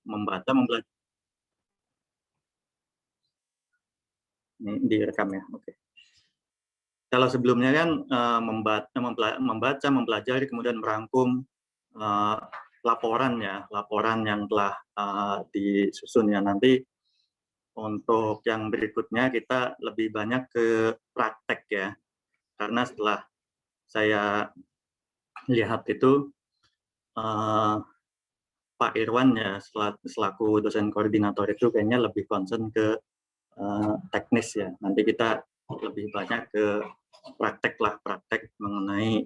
membaca, mempelajari. Ini direkam ya, oke. Kalau sebelumnya kan membaca, mempelajari, kemudian merangkum laporan yang telah disusun ya. Nanti untuk yang berikutnya kita lebih banyak ke praktek ya, karena setelah saya lihat itu Pak Irwan ya selaku dosen koordinator itu kayaknya lebih concern ke teknis ya. Nanti kita lebih banyak ke praktek mengenai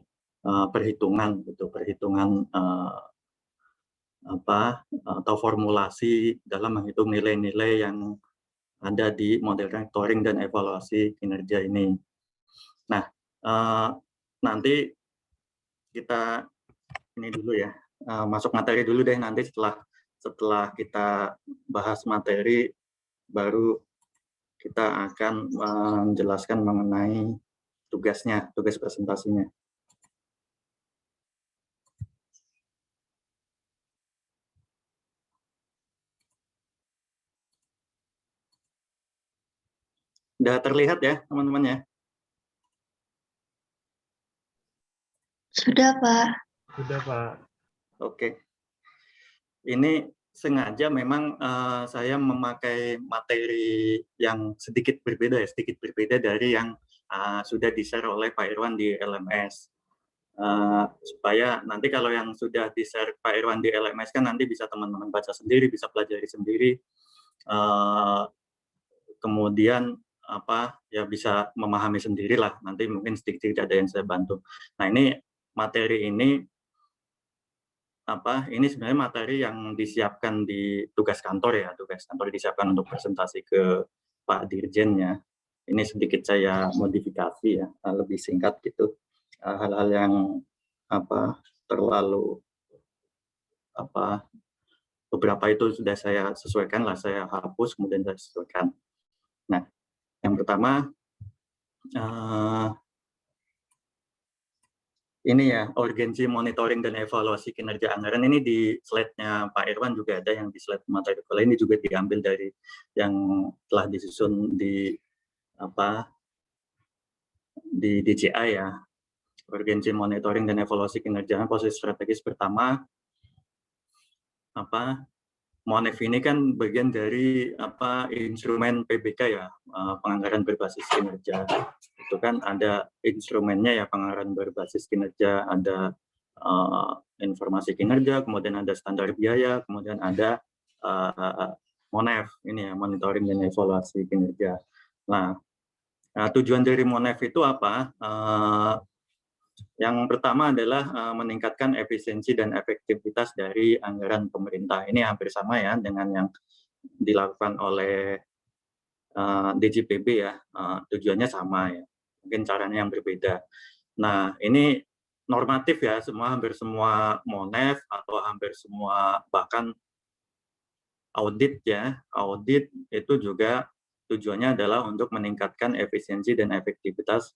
perhitungan atau formulasi dalam menghitung nilai-nilai yang ada di model monitoring dan evaluasi kinerja ini. Nah, nanti kita ini dulu ya, masuk materi dulu deh, nanti setelah kita bahas materi baru kita akan menjelaskan mengenai tugas presentasinya. Sudah terlihat ya, teman-teman ya? Sudah, Pak. Sudah, Pak. Oke. Ini sengaja memang saya memakai materi yang sedikit berbeda dari yang sudah di-share oleh Pak Irwan di LMS. Supaya nanti kalau yang sudah di-share Pak Irwan di LMS kan nanti bisa teman-teman baca sendiri, bisa pelajari sendiri. Kemudian bisa memahami sendirilah, nanti mungkin sedikit ada yang saya bantu. Nah, ini materi ini sebenarnya materi yang disiapkan di tugas kantor disiapkan untuk presentasi ke Pak Dirjennya. Ini sedikit saya modifikasi ya, lebih singkat gitu. Hal-hal yang terlalu beberapa itu sudah saya sesuaikan lah, saya hapus kemudian saya sesuaikan. Nah, yang pertama ini ya, urgensi monitoring dan evaluasi kinerja anggaran. Ini di slide-nya Pak Irwan juga ada, yang di slide materi kuliah ini juga diambil dari yang telah disusun di DCI ya. Urgensi monitoring dan evaluasi kinerja posisi strategis pertama MONEF ini kan bagian dari instrumen PBK ya, penganggaran berbasis kinerja. Itu kan ada instrumennya ya, penganggaran berbasis kinerja, ada informasi kinerja, kemudian ada standar biaya, kemudian ada MONEF ini ya, monitoring dan evaluasi kinerja. Nah, tujuan dari MONEF itu apa? Yang pertama adalah meningkatkan efisiensi dan efektivitas dari anggaran pemerintah. Ini hampir sama ya dengan yang dilakukan oleh DJPB ya. Tujuannya sama ya, mungkin caranya yang berbeda. Nah, ini normatif ya, hampir semua MONEF atau hampir semua bahkan audit ya. Audit itu juga tujuannya adalah untuk meningkatkan efisiensi dan efektivitas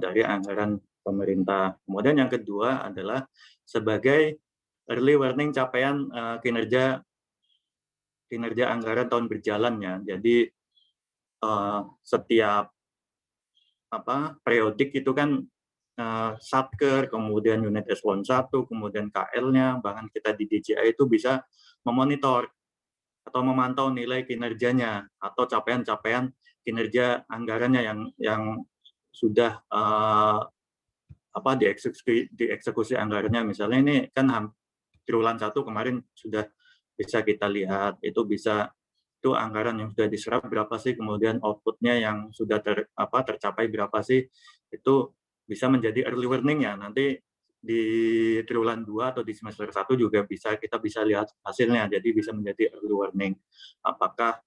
dari anggaran pemerintah. Kemudian yang kedua adalah sebagai early warning capaian kinerja anggaran tahun berjalan ya. Jadi setiap periodik itu kan Satker, kemudian unit eselon 1, kemudian KL-nya, bahkan kita di DJI itu bisa memonitor atau memantau nilai kinerjanya atau capaian-capaian kinerja anggarannya yang sudah dieksekusi anggarannya. Misalnya ini kan triwulan 1 kemarin sudah bisa kita lihat, itu anggaran yang sudah diserap berapa sih, kemudian output-nya yang sudah tercapai berapa sih, itu bisa menjadi early warning ya. Nanti di triwulan 2 atau di semester 1 juga kita bisa lihat hasilnya, jadi bisa menjadi early warning. Apakah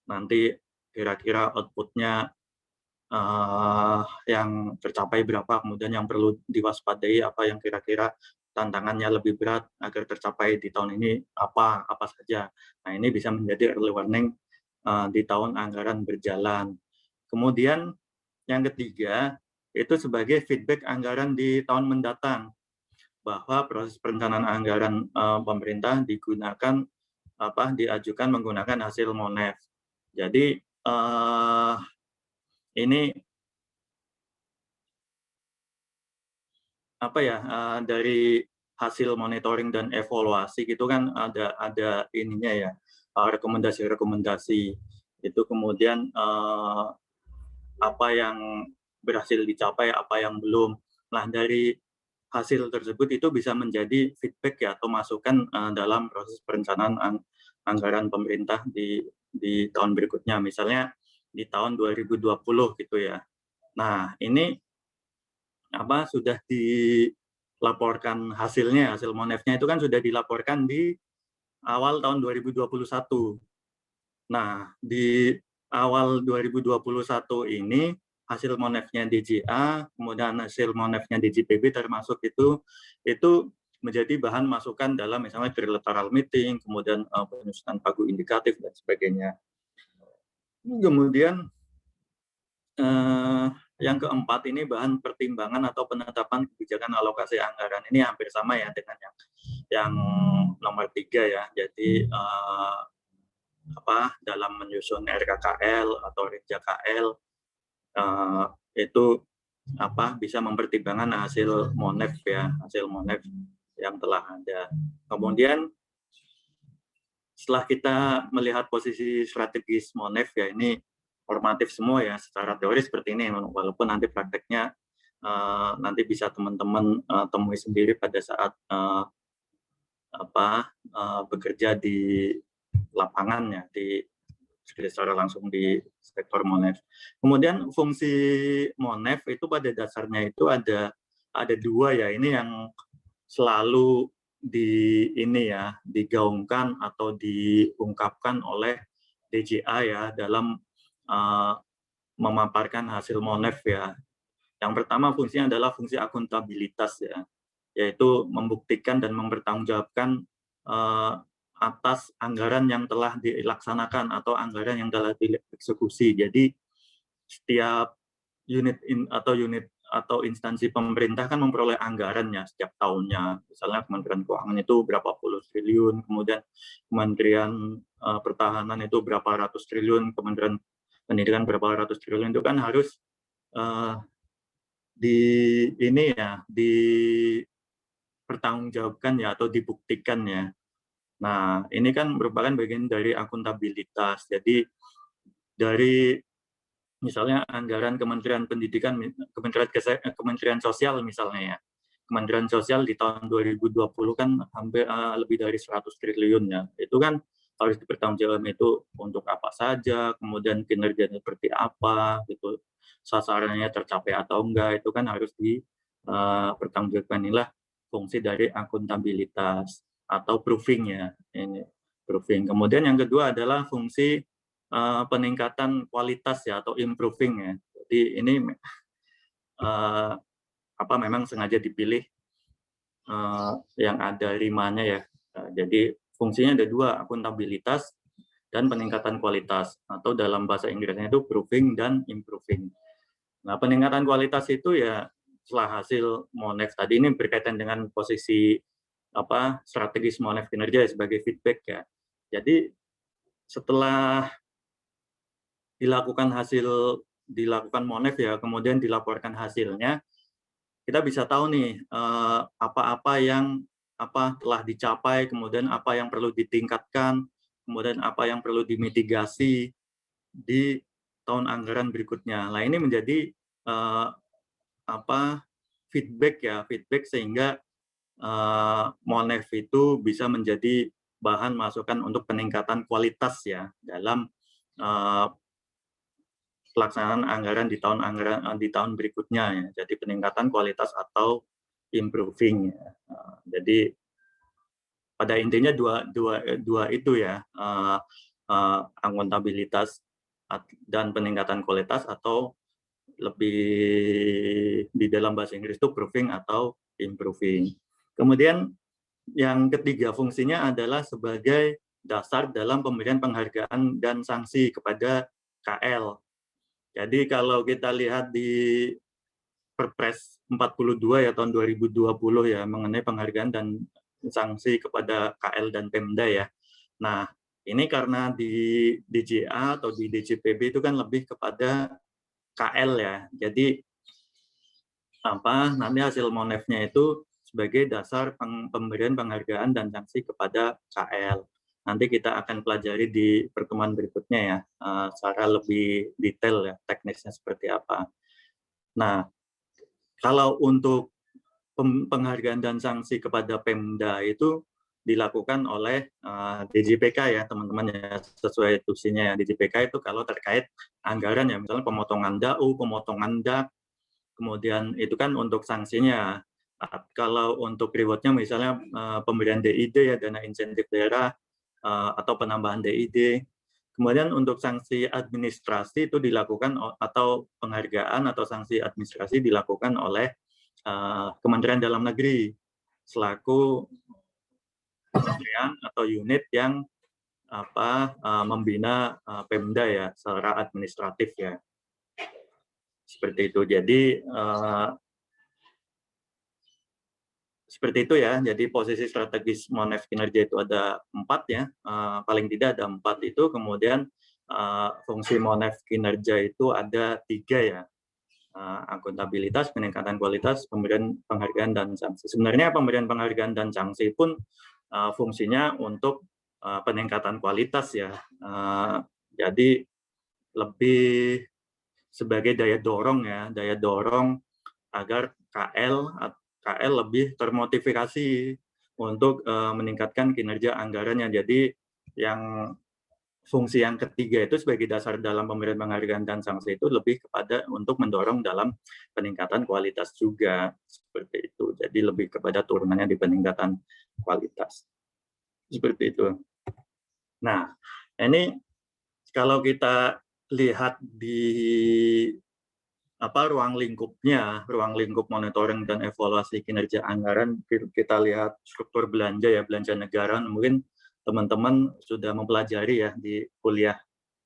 nanti kira-kira output-nya yang tercapai berapa, kemudian yang perlu diwaspadai apa, yang kira-kira tantangannya lebih berat agar tercapai di tahun ini apa saja. Nah, ini bisa menjadi early warning di tahun anggaran berjalan. Kemudian yang ketiga itu sebagai feedback anggaran di tahun mendatang, bahwa proses perencanaan anggaran pemerintah digunakan diajukan menggunakan hasil MONEF. Jadi ini dari hasil monitoring dan evaluasi gitu kan ada ininya ya, rekomendasi-rekomendasi itu, kemudian apa yang berhasil dicapai, apa yang belum. Nah, dari hasil tersebut itu bisa menjadi feedback ya atau masukan dalam proses perencanaan anggaran pemerintah di tahun berikutnya, misalnya di tahun 2020 gitu ya. Nah, ini sudah dilaporkan hasilnya, hasil MONEF-nya itu kan sudah dilaporkan di awal tahun 2021. Nah, di awal 2021 ini hasil MONEF-nya DJA, kemudian hasil MONEF-nya DJPB termasuk itu menjadi bahan masukan dalam misalnya trilateral meeting, kemudian penyusunan pagu indikatif dan sebagainya. Kemudian yang keempat ini bahan pertimbangan atau penetapan kebijakan alokasi anggaran. Ini hampir sama ya dengan yang nomor 3 ya. Jadi dalam menyusun RKKL atau RJKL itu bisa mempertimbangkan hasil MONEF ya, hasil MONEF yang telah ada. Kemudian setelah kita melihat posisi strategis MONEF ya, ini normatif semua ya, secara teori seperti ini, walaupun nanti prakteknya nanti bisa teman-teman temui sendiri pada saat bekerja di lapangan ya, secara langsung di sektor MONEF. Kemudian fungsi MONEF itu pada dasarnya itu ada 2 ya, ini yang selalu digaungkan atau diungkapkan oleh DJA ya dalam memaparkan hasil MONEF ya. Yang pertama fungsinya adalah fungsi akuntabilitas ya, yaitu membuktikan dan mempertanggungjawabkan atas anggaran yang telah dilaksanakan atau anggaran yang telah dieksekusi. Jadi setiap unit atau instansi pemerintah kan memperoleh anggarannya setiap tahunnya. Misalnya Kementerian Keuangan itu berapa puluh triliun, kemudian Kementerian Pertahanan itu berapa ratus triliun, Kementerian Pendidikan berapa ratus triliun, itu kan harus dipertanggungjawabkan ya atau dibuktikan ya. Nah, ini kan merupakan bagian dari akuntabilitas. Jadi dari misalnya anggaran Kementerian Pendidikan, Kementerian Sosial misalnya ya. Kementerian Sosial di tahun 2020 kan hampir lebih dari 100 triliun ya. Itu kan harus dipertanggungjawabkan itu untuk apa saja, kemudian kinerjanya seperti apa, gitu. Sasarannya tercapai atau enggak, itu kan harus dipertanggungjawabkan. Inilah fungsi dari akuntabilitas atau proofing ya, ini proofing. Kemudian yang kedua adalah fungsi peningkatan kualitas ya atau improving ya. Jadi ini memang sengaja dipilih yang ada rimanya ya. Jadi fungsinya ada 2, akuntabilitas dan peningkatan kualitas, atau dalam bahasa Inggrisnya itu proofing dan improving. Nah, peningkatan kualitas itu ya setelah hasil MONEF tadi ini berkaitan dengan posisi strategis MONEF kinerja sebagai feedback ya. Jadi setelah dilakukan MONEF ya, kemudian dilaporkan hasilnya, kita bisa tahu nih apa-apa yang telah dicapai, kemudian apa yang perlu ditingkatkan, kemudian apa yang perlu dimitigasi di tahun anggaran berikutnya. Nah, ini menjadi feedback sehingga MONEF itu bisa menjadi bahan masukan untuk peningkatan kualitas ya dalam pelaksanaan anggaran di tahun berikutnya ya. Jadi peningkatan kualitas atau improving ya. Jadi pada intinya dua itu ya, akuntabilitas dan peningkatan kualitas, atau lebih di dalam bahasa Inggris itu proving atau improving. Kemudian yang ketiga fungsinya adalah sebagai dasar dalam pemberian penghargaan dan sanksi kepada KL. Jadi kalau kita lihat di Perpres 42 ya tahun 2020 ya mengenai penghargaan dan sanksi kepada KL dan Pemda ya. Nah, ini karena di DJA atau di DJPB itu kan lebih kepada KL ya. Jadi nanti hasil monefnya itu sebagai dasar pemberian penghargaan dan sanksi kepada KL. Nanti kita akan pelajari di pertemuan berikutnya ya, secara lebih detail ya, teknisnya seperti apa. Nah, kalau untuk penghargaan dan sanksi kepada Pemda itu dilakukan oleh DJPK ya teman-teman ya, sesuai tusinya ya. DJPK itu kalau terkait anggaran ya, misalnya pemotongan DAU, pemotongan DAK, kemudian itu kan untuk sanksinya. Kalau untuk rewardnya misalnya pemberian DID ya, dana insentif daerah, atau penambahan DID. Kemudian untuk sanksi administrasi itu dilakukan, atau penghargaan atau sanksi administrasi dilakukan oleh Kementerian Dalam Negeri selaku kementerian atau unit yang membina Pemda ya secara administratif ya. Seperti itu. Jadi seperti itu ya. Jadi posisi strategis Monef kinerja itu ada 4 ya. Paling tidak ada 4 itu. Kemudian fungsi Monef kinerja itu ada 3 ya. Akuntabilitas, peningkatan kualitas, pemberian penghargaan dan sanksi. Sebenarnya pemberian penghargaan dan sanksi pun fungsinya untuk peningkatan kualitas ya. Jadi lebih sebagai daya dorong ya, daya dorong agar KL lebih termotivasi untuk meningkatkan kinerja anggarannya. Jadi yang fungsi yang ketiga itu sebagai dasar dalam pemberian penghargaan dan sanksi itu lebih kepada untuk mendorong dalam peningkatan kualitas juga, seperti itu. Jadi lebih kepada turunannya di peningkatan kualitas. Seperti itu. Nah, ini kalau kita lihat di ruang lingkup monitoring dan evaluasi kinerja anggaran, kita lihat struktur belanja ya, belanja negara. Mungkin teman-teman sudah mempelajari ya di kuliah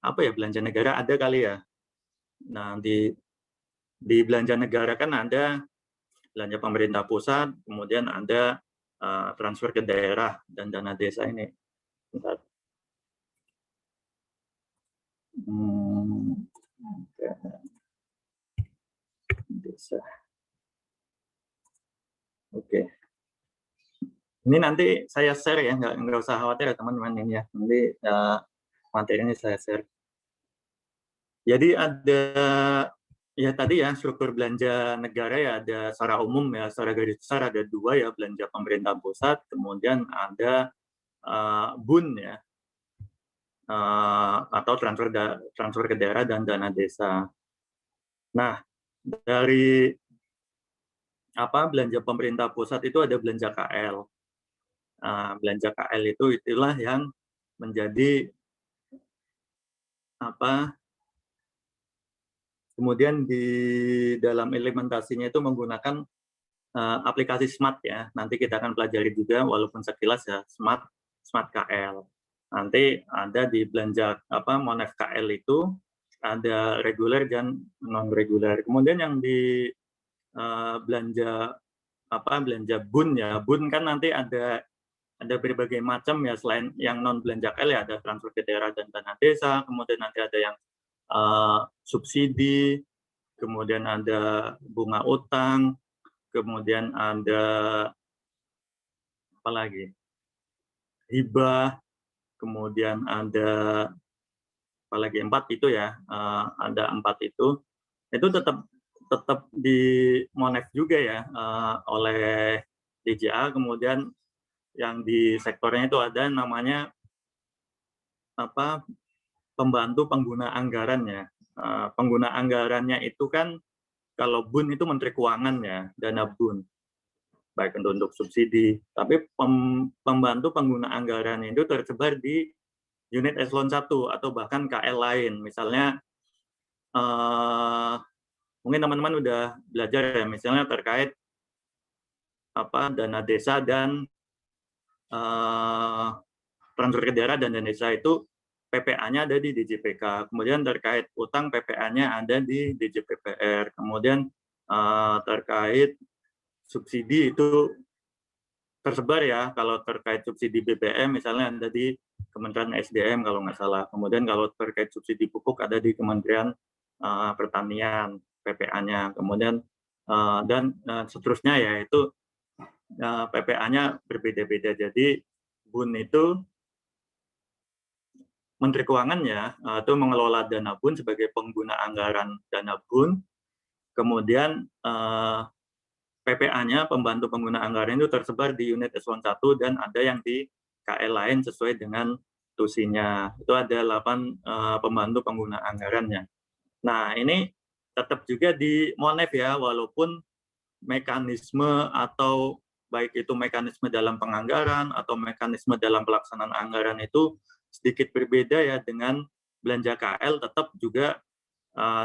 belanja negara ada kali ya. Nah, di belanja negara kan ada belanja pemerintah pusat, kemudian ada transfer ke daerah dan dana desa ini. Bentar. Desa. Oke. Ini nanti saya share ya, nggak usah khawatir ya teman-teman ini ya. Nanti materinya saya share. Jadi ada ya tadi ya struktur belanja negara ya, ada secara umum ya, secara garis besar ada 2 ya, belanja pemerintah pusat, kemudian ada BUN ya, atau transfer ke daerah dan dana desa. Nah, dari belanja pemerintah pusat itu ada belanja KL. Belanja KL itu itulah yang menjadi kemudian di dalam implementasinya itu menggunakan aplikasi Smart ya. Nanti kita akan pelajari juga walaupun sekilas ya, Smart KL. Nanti ada di belanja Monef KL itu ada reguler dan non reguler. Kemudian yang di belanja BUN ya. BUN kan nanti ada berbagai macam ya, selain yang non belanja KL ya, ada transfer ke daerah dan dana desa, kemudian nanti ada yang subsidi, kemudian ada bunga utang, kemudian ada hibah, kemudian ada 4 itu ya, ada 4 itu tetap di Monef juga ya, oleh DJA. Kemudian yang di sektornya itu ada namanya pembantu pengguna anggarannya. Pengguna anggarannya itu kan kalau BUN itu Menteri Keuangan ya, dana BUN, baik untuk subsidi. Tapi pembantu pengguna anggaran itu tersebar di unit eselon 1 atau bahkan KL lain. Misalnya mungkin teman-teman udah belajar ya, misalnya terkait dana desa dan transfer ke daerah dan dana desa itu PPA-nya ada di DJPK. Kemudian terkait utang PPA-nya ada di DJPPR. Kemudian terkait subsidi itu tersebar ya. Kalau terkait subsidi BBM misalnya ada di Kementerian SDM kalau nggak salah. Kemudian kalau terkait subsidi pupuk ada di Kementerian Pertanian, PPA-nya. Kemudian dan seterusnya ya itu PPA-nya berbeda-beda. Jadi BUN itu Menteri Keuangan ya itu mengelola dana BUN sebagai pengguna anggaran dana BUN. Kemudian PPA-nya, pembantu pengguna anggaran itu tersebar di unit eselon 1 dan ada yang di KL lain sesuai dengan tusinya. Itu ada 8 pembantu pengguna anggarannya. Nah, ini tetap juga di Monef ya, walaupun mekanisme atau baik itu mekanisme dalam penganggaran atau mekanisme dalam pelaksanaan anggaran itu sedikit berbeda ya dengan belanja KL, tetap juga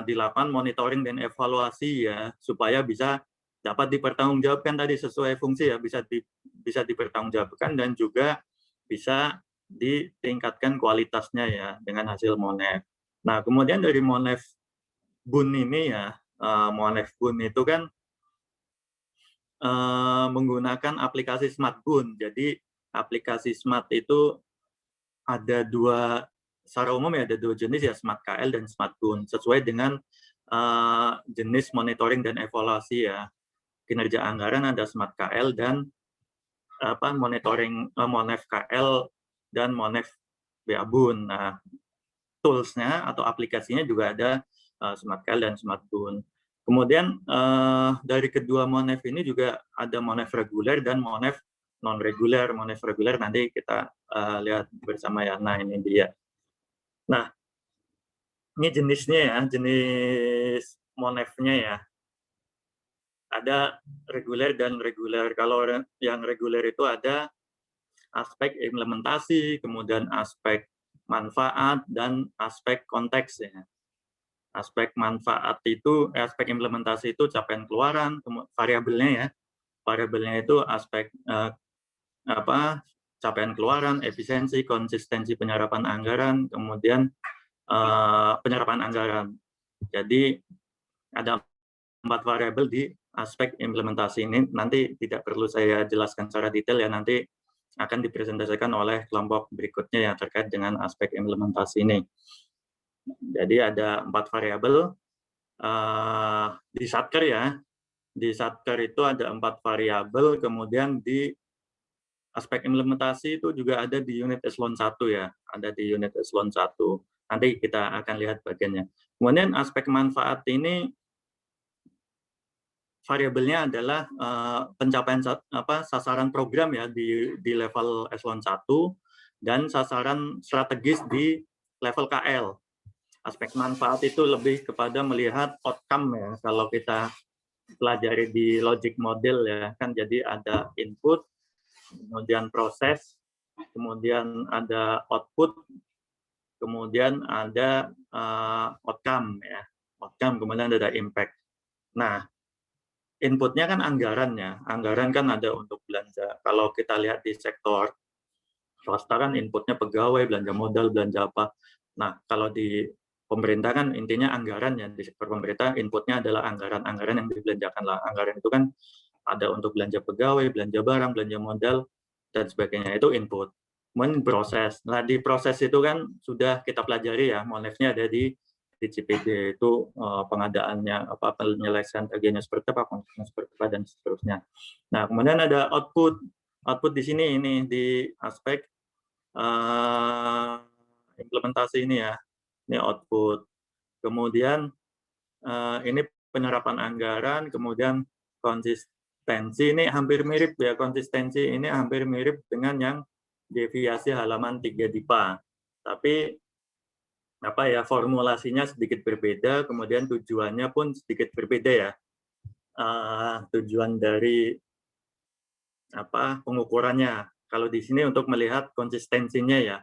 dilakukan monitoring dan evaluasi ya supaya bisa dapat dipertanggungjawabkan tadi sesuai fungsi ya, bisa dipertanggungjawabkan dan juga bisa ditingkatkan kualitasnya ya dengan hasil Monef. Nah, kemudian dari Monef BUN ini ya, Monef BUN itu kan menggunakan aplikasi Smart BUN. Jadi aplikasi Smart itu ada secara umum ya ada dua jenis ya, Smart KL dan Smart BUN sesuai dengan jenis monitoring dan evaluasi ya. Kinerja anggaran ada Smart KL dan monitoring Monef KL dan Monef BA BUN. Nah, tools-nya atau aplikasinya juga ada Smart KL dan Smart BUN. Kemudian dari kedua Monef ini juga ada Monef reguler dan Monef non-reguler. Monef reguler nanti kita lihat bersama ya. Nah, ini dia. Nah, ini jenisnya ya, jenis Monef-nya ya. Ada reguler dan reguler. Kalau yang reguler itu ada aspek implementasi, kemudian aspek manfaat, dan aspek konteks ya. Aspek manfaat itu, aspek implementasi itu capaian keluaran, variabelnya ya. Variabelnya itu aspek capaian keluaran, efisiensi, konsistensi penyerapan anggaran, kemudian penyerapan anggaran. Jadi ada 4 variabel di aspek implementasi ini. Nanti tidak perlu saya jelaskan secara detail ya, nanti akan dipresentasikan oleh kelompok berikutnya yang terkait dengan aspek implementasi ini. Jadi ada 4 variabel di Satker ya. Di Satker itu ada 4 variabel, kemudian di aspek implementasi itu juga ada di unit eselon 1 ya, ada di unit eselon 1. Nanti kita akan lihat bagiannya. Kemudian aspek manfaat ini variabelnya adalah pencapaian sasaran program ya di level eselon 1 dan sasaran strategis di level KL. Aspek manfaat itu lebih kepada melihat outcome ya. Kalau kita pelajari di logic model ya kan, jadi ada input, kemudian proses, kemudian ada output, kemudian ada outcome ya. Outcome kemudian ada impact. Nah, inputnya kan anggarannya. Anggaran kan ada untuk belanja. Kalau kita lihat di sektor swasta kan inputnya pegawai, belanja modal, belanja apa. Nah, kalau di pemerintah kan intinya anggaran ya. Di sektor pemerintah inputnya adalah anggaran yang dibelanjakan lah. Anggaran itu kan ada untuk belanja pegawai, belanja barang, belanja modal, dan sebagainya. Itu input. Kemudian proses. Nah, di proses itu kan sudah kita pelajari ya, Monef-nya ada di DJPB itu pengadaannya, penyelesaian tagihannya seperti apa, konsepnya seperti apa, dan seterusnya. Nah, kemudian ada output. Output di sini ini di aspek implementasi ini ya. Ini output. Kemudian ini penyerapan anggaran, kemudian konsistensi ini hampir mirip ya, konsistensi ini hampir mirip dengan yang deviasi halaman 3 DIPA. Tapi formulasinya sedikit berbeda, kemudian tujuannya pun sedikit berbeda ya. Tujuan dari pengukurannya. Kalau di sini untuk melihat konsistensinya ya,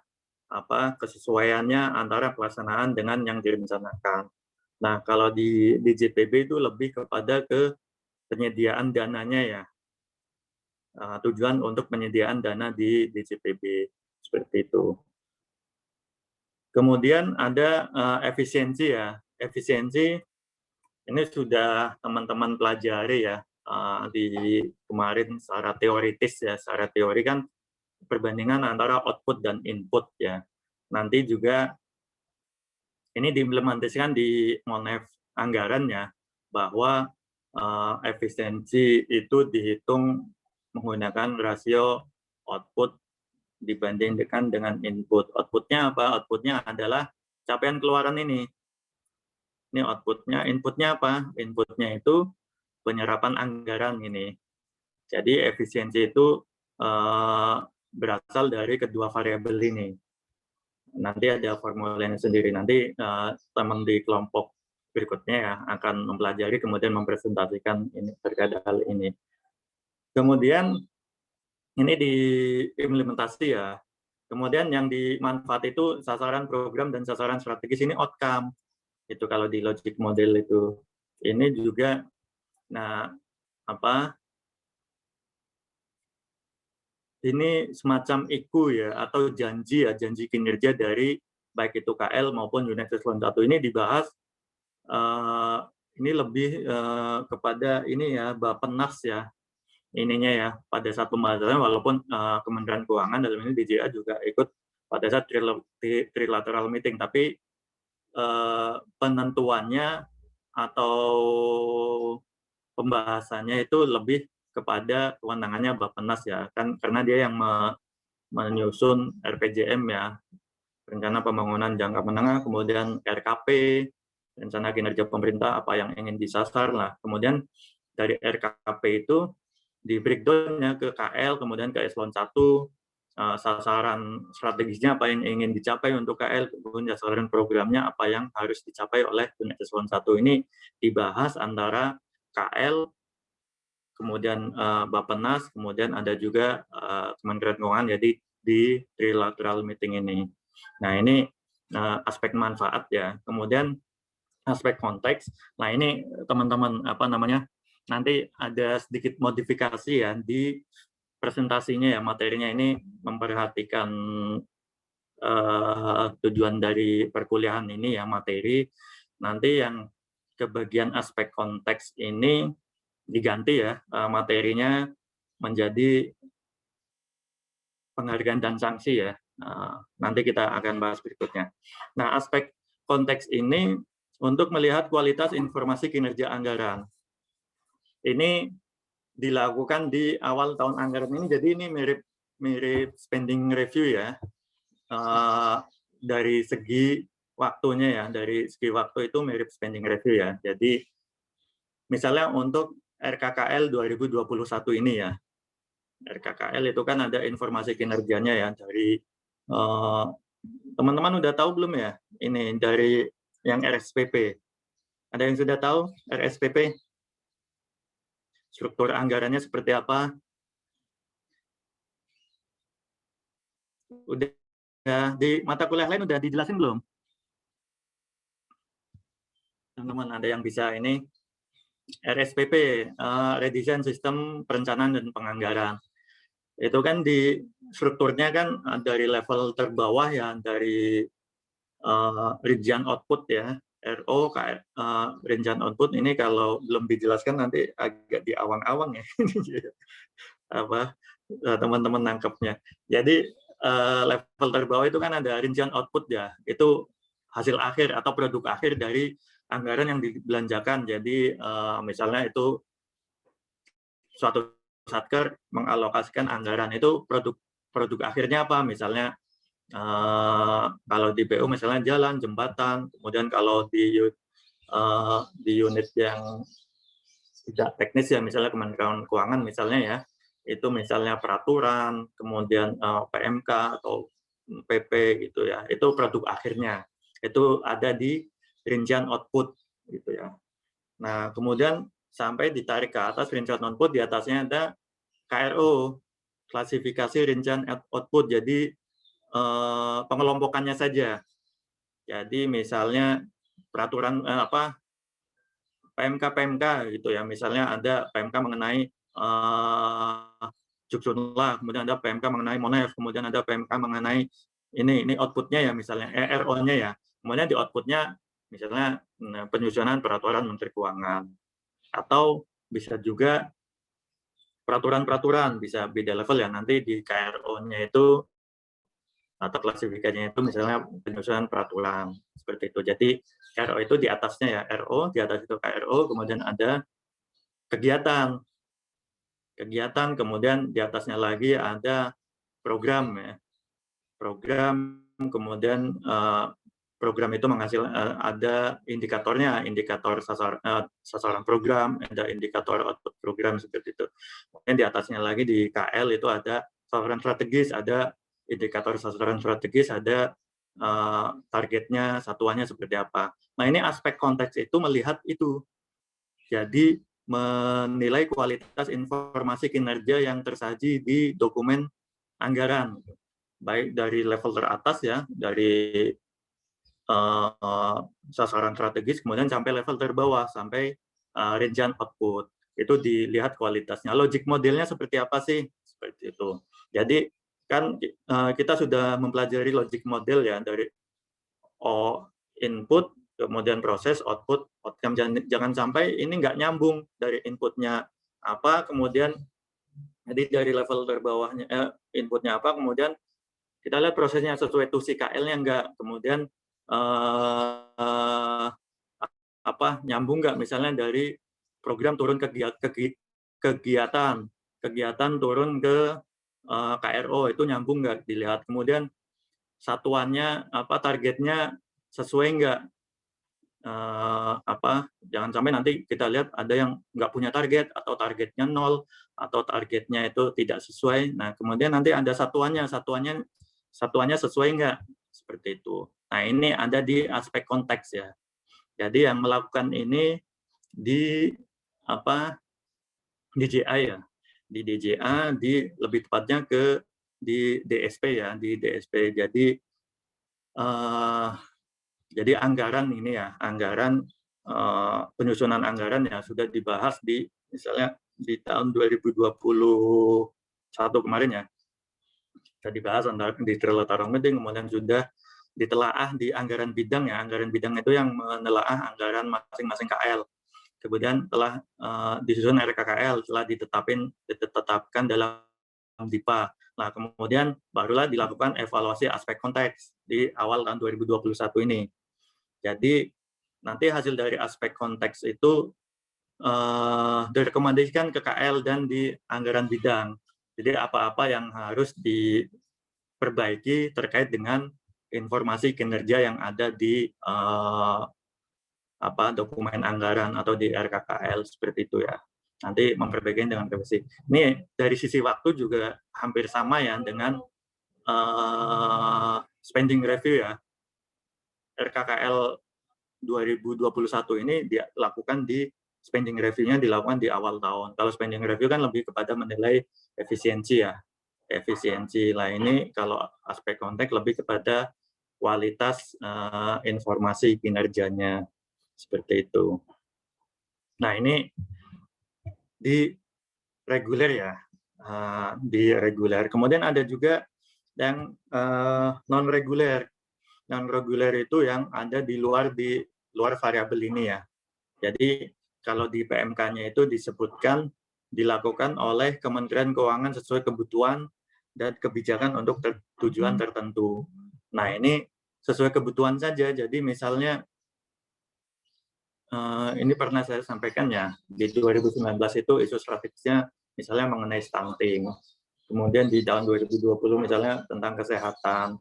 kesesuaiannya antara pelaksanaan dengan yang direncanakan. Nah, kalau di DJPB itu lebih kepada ke penyediaan dananya ya. Tujuan untuk penyediaan dana di DJPB seperti itu. Kemudian ada efisiensi ya. Efisiensi ini sudah teman-teman pelajari ya di kemarin secara teoritis ya. Secara teori kan perbandingan antara output dan input ya. Nanti juga ini diimplementasikan di Monef anggaran ya, bahwa efisiensi itu dihitung menggunakan rasio output dibandingkan dengan input. Outputnya apa? Outputnya adalah capaian keluaran ini. Ini outputnya, inputnya apa? Inputnya itu penyerapan anggaran ini. Jadi efisiensi itu berasal dari kedua variabel ini. Nanti ada formulanya sendiri. Nanti teman di kelompok berikutnya ya akan mempelajari kemudian mempresentasikan ini terkait hal ini. Kemudian ini diimplementasi ya. Kemudian yang dimanfaat itu sasaran program dan sasaran strategis, ini outcome. Itu kalau di logic model itu. Ini juga nah ini semacam IKU ya, atau janji ya, janji kinerja dari baik itu KL maupun unit eselon 1 ini dibahas ini lebih kepada ini ya, Bappenas ya, ininya ya, pada saat pembahasannya, walaupun Kementerian Keuangan dalam ini DJA juga ikut pada saat trilateral meeting, tapi penentuannya atau pembahasannya itu lebih kepada kewenangannya Bappenas ya, kan karena dia yang menyusun RPJM ya, rencana pembangunan jangka menengah, kemudian RKP, rencana kinerja pemerintah apa yang ingin disasar lah. Kemudian dari RKP itu di breakdown-nya ke KL, kemudian ke eselon 1, sasaran strategisnya apa yang ingin dicapai untuk KL, kemudian sasaran programnya apa yang harus dicapai oleh unit eselon 1. Ini dibahas antara KL, kemudian Bappenas, kemudian ada juga Kementerian Keuangan, jadi di trilateral meeting ini. Nah ini aspek manfaat ya. Kemudian aspek konteks. Nah ini teman-teman nanti ada sedikit modifikasi ya di presentasinya ya, materinya ini memperhatikan tujuan dari perkuliahan ini ya, materi. Nanti yang ke bagian aspek konteks ini diganti ya, materinya menjadi penghargaan dan sanksi ya. Nanti kita akan bahas berikutnya. Nah, aspek konteks ini untuk melihat kualitas informasi kinerja anggaran. Ini dilakukan di awal tahun anggaran ini, jadi ini mirip spending review ya. Dari segi waktunya ya, dari segi waktu itu mirip spending review ya. Jadi misalnya untuk RKKL 2021 ini ya, RKKL itu kan ada informasi kinerjanya ya dari teman-teman udah tahu belum ya? Ini dari yang RSPP. Ada yang sudah tahu RSPP? Struktur anggarannya seperti apa? Udah di mata kuliah lain udah dijelasin belum? Teman-teman ada yang bisa ini? RSPP, Redesign Sistem Perencanaan dan Penganggaran. Itu kan di strukturnya kan dari level terbawah ya, dari rincian output ya, RO, rincian output ini kalau belum dijelaskan nanti agak di awang-awang ya. Teman-teman nangkepnya. Jadi level terbawah itu kan ada rincian output ya, itu hasil akhir atau produk akhir dari anggaran yang dibelanjakan. Jadi misalnya itu suatu satker mengalokasikan anggaran, itu produk akhirnya apa? Misalnya kalau di BU misalnya jalan, jembatan, kemudian kalau di unit yang tidak teknis ya, misalnya Kementerian Keuangan misalnya ya, itu misalnya peraturan, kemudian PMK atau PP gitu ya, itu produk akhirnya, itu ada di rincian output gitu ya. Nah kemudian sampai ditarik ke atas rincian output, di atasnya ada KRO, klasifikasi rincian output, jadi pengelompokannya saja. Jadi misalnya peraturan PMK gitu ya, misalnya ada PMK mengenai Juksunlah, kemudian ada PMK mengenai Monef, kemudian ada PMK mengenai ini outputnya ya, misalnya RO-nya ya, kemudian di outputnya misalnya penyusunan peraturan Menteri Keuangan, atau bisa juga peraturan-peraturan, bisa beda level ya, nanti di KRO-nya itu atau klasifikasinya itu misalnya penyusunan peraturan seperti itu. Jadi KRO itu di atasnya ya RO, di atas itu KRO, kemudian ada kegiatan, kemudian di atasnya lagi ada program ya, program, kemudian program itu ada indikatornya, indikator sasaran program, ada indikator output program seperti itu. Kemudian di atasnya lagi di KL itu ada sasaran strategis, ada indikator sasaran strategis, ada targetnya, satuannya seperti apa. Nah ini aspek konteks itu melihat itu. Jadi menilai kualitas informasi kinerja yang tersaji di dokumen anggaran, baik dari level teratas ya, dari sasaran strategis, kemudian sampai level terbawah, sampai rincian output. Itu dilihat kualitasnya. Logic modelnya seperti apa sih? Seperti itu. Jadi kan kita sudah mempelajari logic model ya, dari input, kemudian proses, output, outcome. Jangan sampai ini nggak nyambung dari inputnya apa, kemudian jadi dari level terbawahnya inputnya apa, kemudian kita lihat prosesnya sesuai tusi KL-nya enggak, kemudian nyambung nggak, misalnya dari program turun kegiatan turun ke KRO, itu nyambung nggak, dilihat. Kemudian satuannya targetnya sesuai nggak, jangan sampai nanti kita lihat ada yang nggak punya target, atau targetnya 0, atau targetnya itu tidak sesuai. Nah kemudian nanti ada satuannya sesuai nggak, seperti itu. Nah ini ada di aspek konteks ya. Jadi yang melakukan ini di DJA ya, di DJA, lebih tepatnya di DSP ya, di DSP. Jadi anggaran ini ya, anggaran penyusunan anggaran ya sudah dibahas misalnya di tahun 2021 kemarin ya, sudah dibahas di Trilateral Meeting, kemudian sudah ditelaah di anggaran bidang ya. Anggaran bidang itu yang menelaah anggaran masing-masing KL. Kemudian telah disusun RKKL, telah ditetapkan dalam DIPA. Nah, kemudian barulah dilakukan evaluasi aspek konteks di awal tahun 2021 ini. Jadi nanti hasil dari aspek konteks itu direkomendasikan ke KL dan di anggaran bidang. Jadi apa-apa yang harus diperbaiki terkait dengan informasi kinerja yang ada di dokumen anggaran atau di RKKL, seperti itu ya. Nanti memperbaiki dengan revisi. Ini dari sisi waktu juga hampir sama ya dengan spending review ya. RKKL 2021 ini dilakukan spending review-nya dilakukan di awal tahun. Kalau spending review kan lebih kepada menilai efisiensi ya. Efisiensi lah, ini kalau aspek konteks lebih kepada kualitas informasi kinerjanya, seperti itu. Nah ini di reguler ya, di reguler. Kemudian ada juga yang non reguler. Non reguler itu yang ada di luar variabel ini ya. Jadi kalau di PMK-nya itu disebutkan dilakukan oleh Kementerian Keuangan sesuai kebutuhan dan kebijakan untuk tujuan tertentu. Nah ini sesuai kebutuhan saja. Jadi misalnya ini pernah saya sampaikan ya, di 2019 itu isu strategisnya misalnya mengenai stunting. Kemudian di tahun 2020 misalnya tentang kesehatan.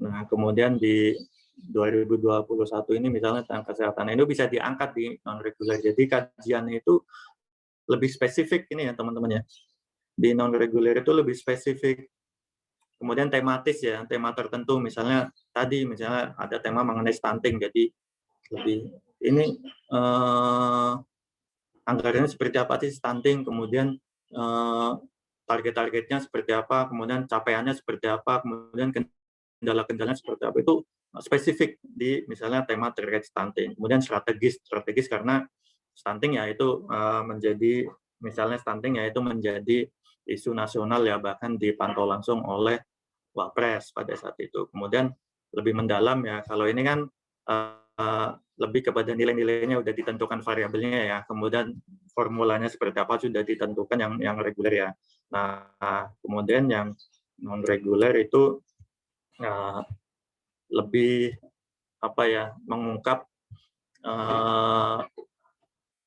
Nah, kemudian di 2021 ini misalnya tentang kesehatan, itu bisa diangkat di non-reguler. Jadi kajiannya itu lebih spesifik ini ya teman-teman ya. Di non-reguler itu lebih spesifik. Kemudian tematis ya, tema tertentu. Misalnya ada tema mengenai stunting, jadi lebih ini anggarannya seperti apa sih stunting, kemudian target-targetnya seperti apa, kemudian capaiannya seperti apa, kemudian kendala-kendalanya seperti apa, itu spesifik di misalnya tema terkait stunting. Kemudian strategis karena stunting ya itu menjadi misalnya stunting ya itu menjadi isu nasional ya, bahkan dipantau langsung oleh Wapres pada saat itu. Kemudian lebih mendalam ya, kalau ini kan lebih kepada nilai-nilainya udah ditentukan variabelnya ya, kemudian formulanya seperti apa sudah ditentukan yang reguler ya. Nah, kemudian yang non reguler itu lebih apa ya, mengungkap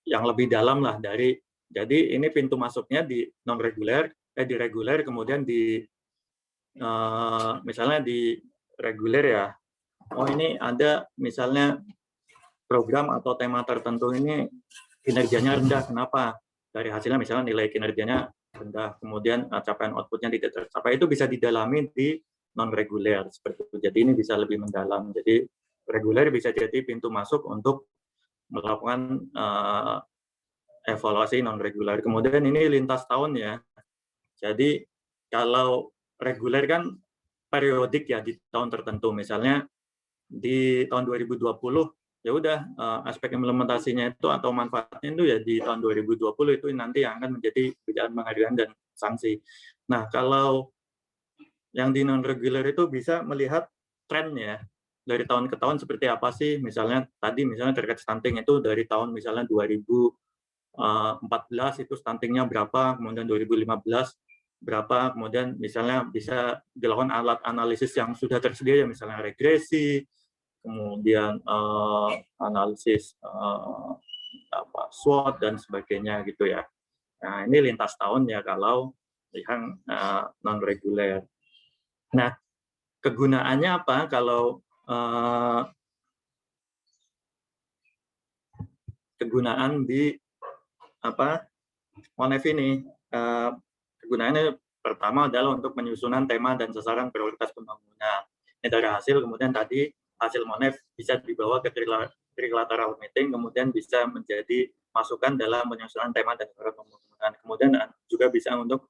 yang lebih dalam lah dari, jadi ini pintu masuknya di non reguler, di reguler, kemudian di misalnya di reguler ya. Oh ini ada misalnya program atau tema tertentu ini kinerjanya rendah, kenapa? Dari hasilnya misalnya nilai kinerjanya rendah, kemudian capaian outputnya tidak tercapai, itu bisa didalami di non reguler seperti itu. Jadi ini bisa lebih mendalam. Jadi reguler bisa jadi pintu masuk untuk melakukan evaluasi non reguler. Kemudian ini lintas tahun ya. Jadi kalau reguler kan periodik ya di tahun tertentu. Misalnya di tahun 2020 ya udah aspek implementasinya itu atau manfaatnya itu ya di tahun 2020 itu nanti yang akan menjadi kebijakan penghargaan dan sanksi. Nah, kalau yang di non reguler itu bisa melihat trennya dari tahun ke tahun seperti apa sih. Misalnya tadi misalnya terkait stunting itu dari tahun misalnya 2014 itu stuntingnya berapa, kemudian 2015 berapa, kemudian misalnya bisa dilakukan alat analisis yang sudah tersedia ya, misalnya regresi, kemudian analisis SWOT dan sebagainya gitu ya. Nah, ini lintas tahun ya kalau yang non reguler. Nah, kegunaannya apa kalau kegunaan di ONEF ini? Kegunaannya pertama adalah untuk penyusunan tema dan sasaran prioritas pembangunan. Ini dari hasil, kemudian tadi hasil MONEF bisa dibawa ke trilateral meeting, kemudian bisa menjadi masukan dalam penyusunan tema dan sasaran pembangunan. Kemudian juga bisa untuk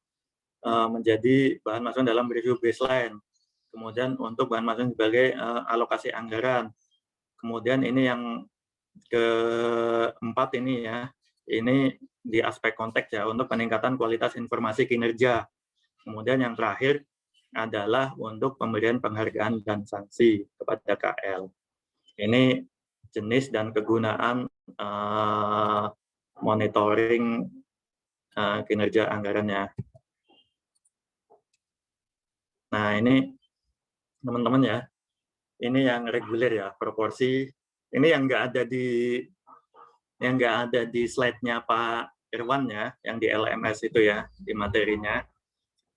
menjadi bahan masukan dalam review baseline. Kemudian untuk bahan masukan sebagai alokasi anggaran. Kemudian ini yang keempat ini ya, ini di aspek konteks ya, untuk peningkatan kualitas informasi kinerja. Kemudian yang terakhir adalah untuk pemberian penghargaan dan sanksi kepada KL. Ini jenis dan kegunaan monitoring kinerja anggarannya. Nah ini teman-teman ya, ini yang reguler ya, proporsi. Ini yang nggak ada di slide-nya Pak Irwan ya, yang di LMS itu ya, di materinya.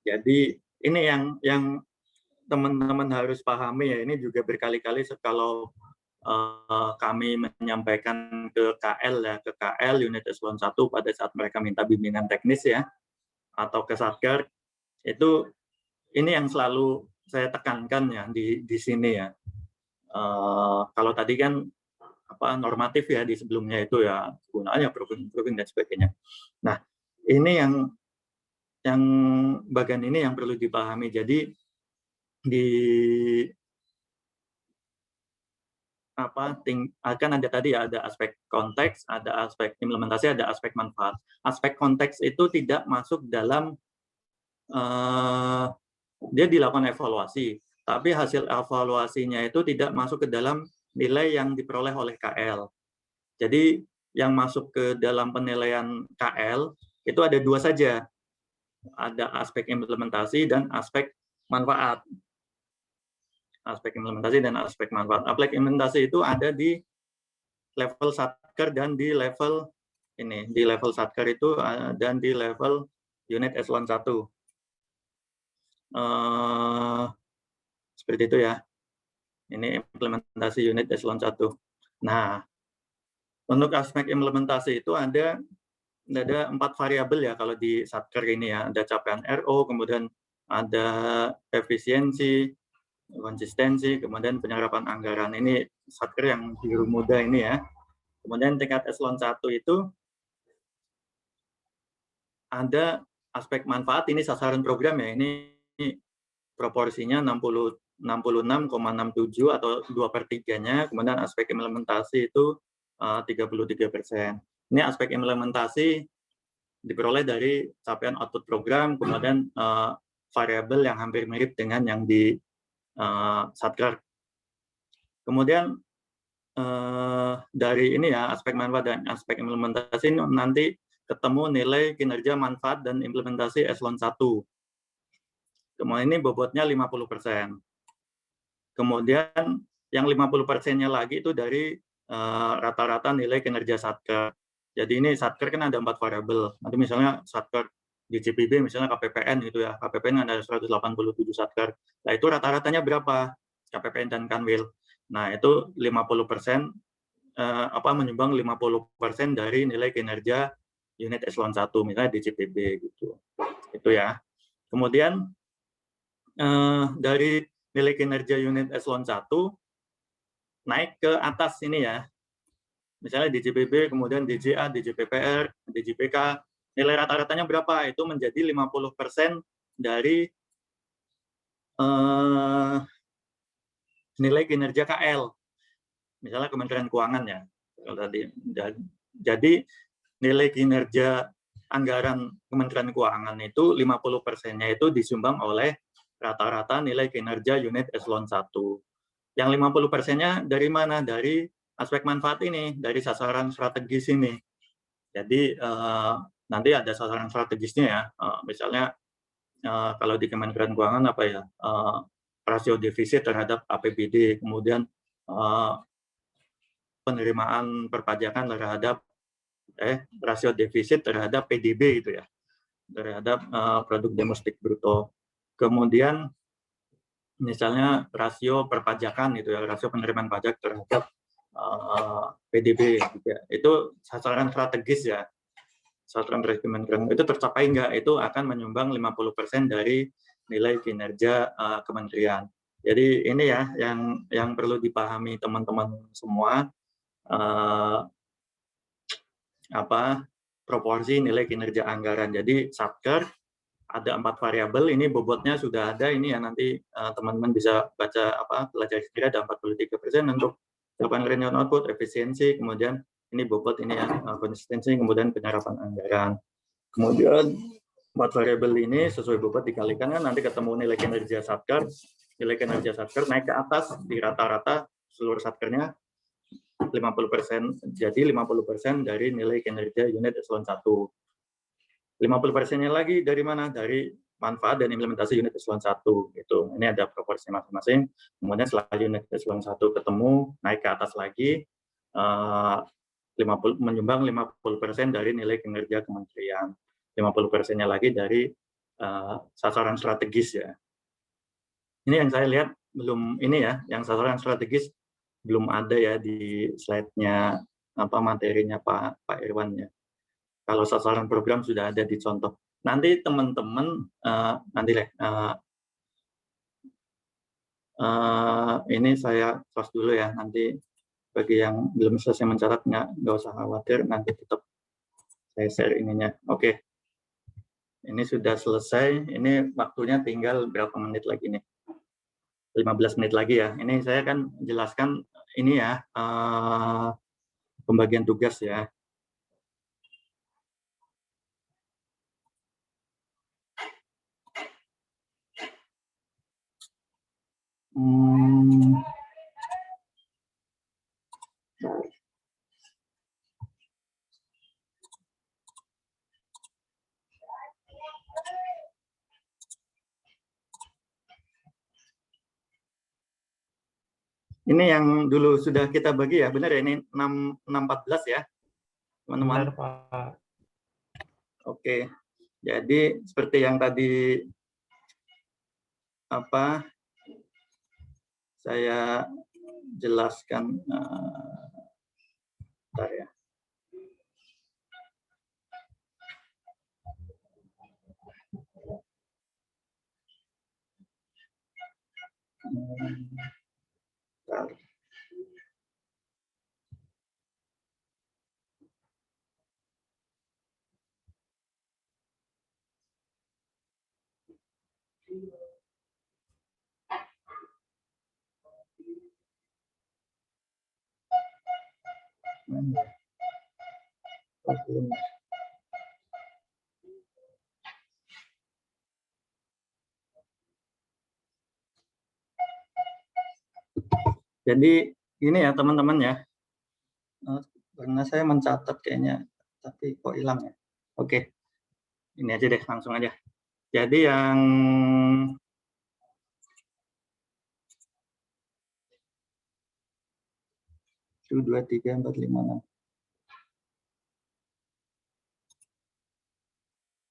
Jadi ini yang teman-teman harus pahami ya, ini juga berkali-kali kalau kami menyampaikan ke KL ya, ke KL unit eselon 1 pada saat mereka minta bimbingan teknis ya, atau ke Satker, itu ini yang selalu saya tekankan ya di sini ya. Kalau tadi kan normatif ya di sebelumnya itu ya, gunanya proofing dan sebagainya. Nah, ini yang bagian ini yang perlu dipahami. Jadi di akan ada tadi ya, ada aspek konteks, ada aspek implementasi, ada aspek manfaat. Aspek konteks itu tidak masuk dalam dia dilakukan evaluasi, tapi hasil evaluasinya itu tidak masuk ke dalam nilai yang diperoleh oleh KL. Jadi yang masuk ke dalam penilaian KL itu ada dua saja, ada aspek implementasi dan aspek manfaat. Aspek implementasi dan aspek manfaat. Aspek implementasi itu ada di level Satker dan di level ini, di level Satker itu dan di level unit eselon 1. Seperti itu ya. Ini implementasi unit eselon 1. Nah, untuk aspek implementasi itu ada 4 variabel ya kalau di Satker ini ya. Ada capaian RO, kemudian ada efisiensi, konsistensi, kemudian penyerapan anggaran. Ini Satker yang biru muda ini ya. Kemudian tingkat eselon 1 itu ada aspek manfaat, ini sasaran program ya. Ini proporsinya 66,67 atau 2/3-nya. Kemudian aspek implementasi itu 33%. Ini aspek implementasi diperoleh dari capaian output program, kemudian variabel yang hampir mirip dengan yang di Satker. Kemudian dari ini ya, aspek manfaat dan aspek implementasi nanti ketemu nilai kinerja manfaat dan implementasi eselon 1. Kemudian ini bobotnya 50%. Kemudian yang 50%-nya lagi itu dari rata-rata nilai kinerja satker. Jadi ini satker kan ada 4 variabel. Nanti misalnya satker di CPB misalnya KPPN gitu ya. KPPN ada 187 satker. Nah, itu rata-ratanya berapa? KPPN dan Kanwil. Nah, itu 50% menyumbang 50% dari nilai kinerja unit eselon 1 misalnya di CPB gitu. Itu ya. Kemudian dari nilai kinerja unit eselon 1 naik ke atas ini ya. Misalnya DJPB, kemudian DJA, DJPPR, DJPK, nilai rata-ratanya berapa? Itu menjadi 50% dari nilai kinerja KL. Misalnya Kementerian Keuangan ya. Jadi nilai kinerja anggaran Kementerian Keuangan itu 50%-nya itu disumbang oleh rata-rata nilai kinerja unit eselon 1. Yang 50%-nya dari mana? Dari aspek manfaat ini, dari sasaran strategis ini. Jadi nanti ada sasaran strategisnya ya. Misalnya kalau di Kementerian Keuangan apa ya? Rasio defisit terhadap APBD, kemudian penerimaan perpajakan terhadap rasio defisit terhadap PDB gitu ya, terhadap produk domestik bruto. Kemudian misalnya rasio perpajakan gitu ya, rasio penerimaan pajak terhadap PDB gitu ya. Itu sasaran strategis ya. Sasaran Kementerian itu tercapai enggak, itu akan menyumbang 50% dari nilai kinerja kementerian. Jadi ini ya yang perlu dipahami teman-teman semua, proporsi nilai kinerja anggaran. Jadi satker ada 4 variabel, ini bobotnya sudah ada, ini ya nanti teman-teman bisa baca belajar sendiri, ada 43% untuk perubahan revenue output, efisiensi, kemudian ini bobot ini ya konsistensi, kemudian penyerapan anggaran. Kemudian 4 variabel ini sesuai bobot dikalikan kan nanti ketemu nilai kinerja satker. Nilai kinerja satker naik ke atas di rata-rata seluruh satkernya 50%. Jadi 50% dari nilai kinerja unit eselon 1. 50%-nya lagi dari mana? Dari manfaat dan implementasi unit eselon 1 gitu. Ini ada proporsi masing-masing. Kemudian setelah unit eselon 1 ketemu, naik ke atas lagi, menyumbang 50% dari nilai kinerja kementerian. 50%-nya lagi dari sasaran strategis ya. Ini yang saya lihat belum ini ya, yang sasaran strategis belum ada ya di slide-nya materinya Pak Irwan ya. Kalau sasaran program sudah ada di contoh. Nanti teman-teman ini saya close dulu ya. Nanti bagi yang belum selesai mencatat nggak usah khawatir, nanti tetap saya share ininya. Oke. Ini sudah selesai. Ini waktunya tinggal berapa menit lagi nih? 15 menit lagi ya. Ini saya kan jelaskan ini ya pembagian tugas ya. Ini yang dulu sudah kita bagi ya, benar ya, ini 614 ya, teman-teman? Benar, Pak. Oke, jadi seperti yang tadi saya jelaskan, bentar ya. Bentar. Jadi Ini ya teman-teman ya, karena saya mencatat kayaknya, tapi kok hilang ya. Oke, ini aja deh, langsung aja. Jadi yang 1, 2, 3, 4, 5, 6.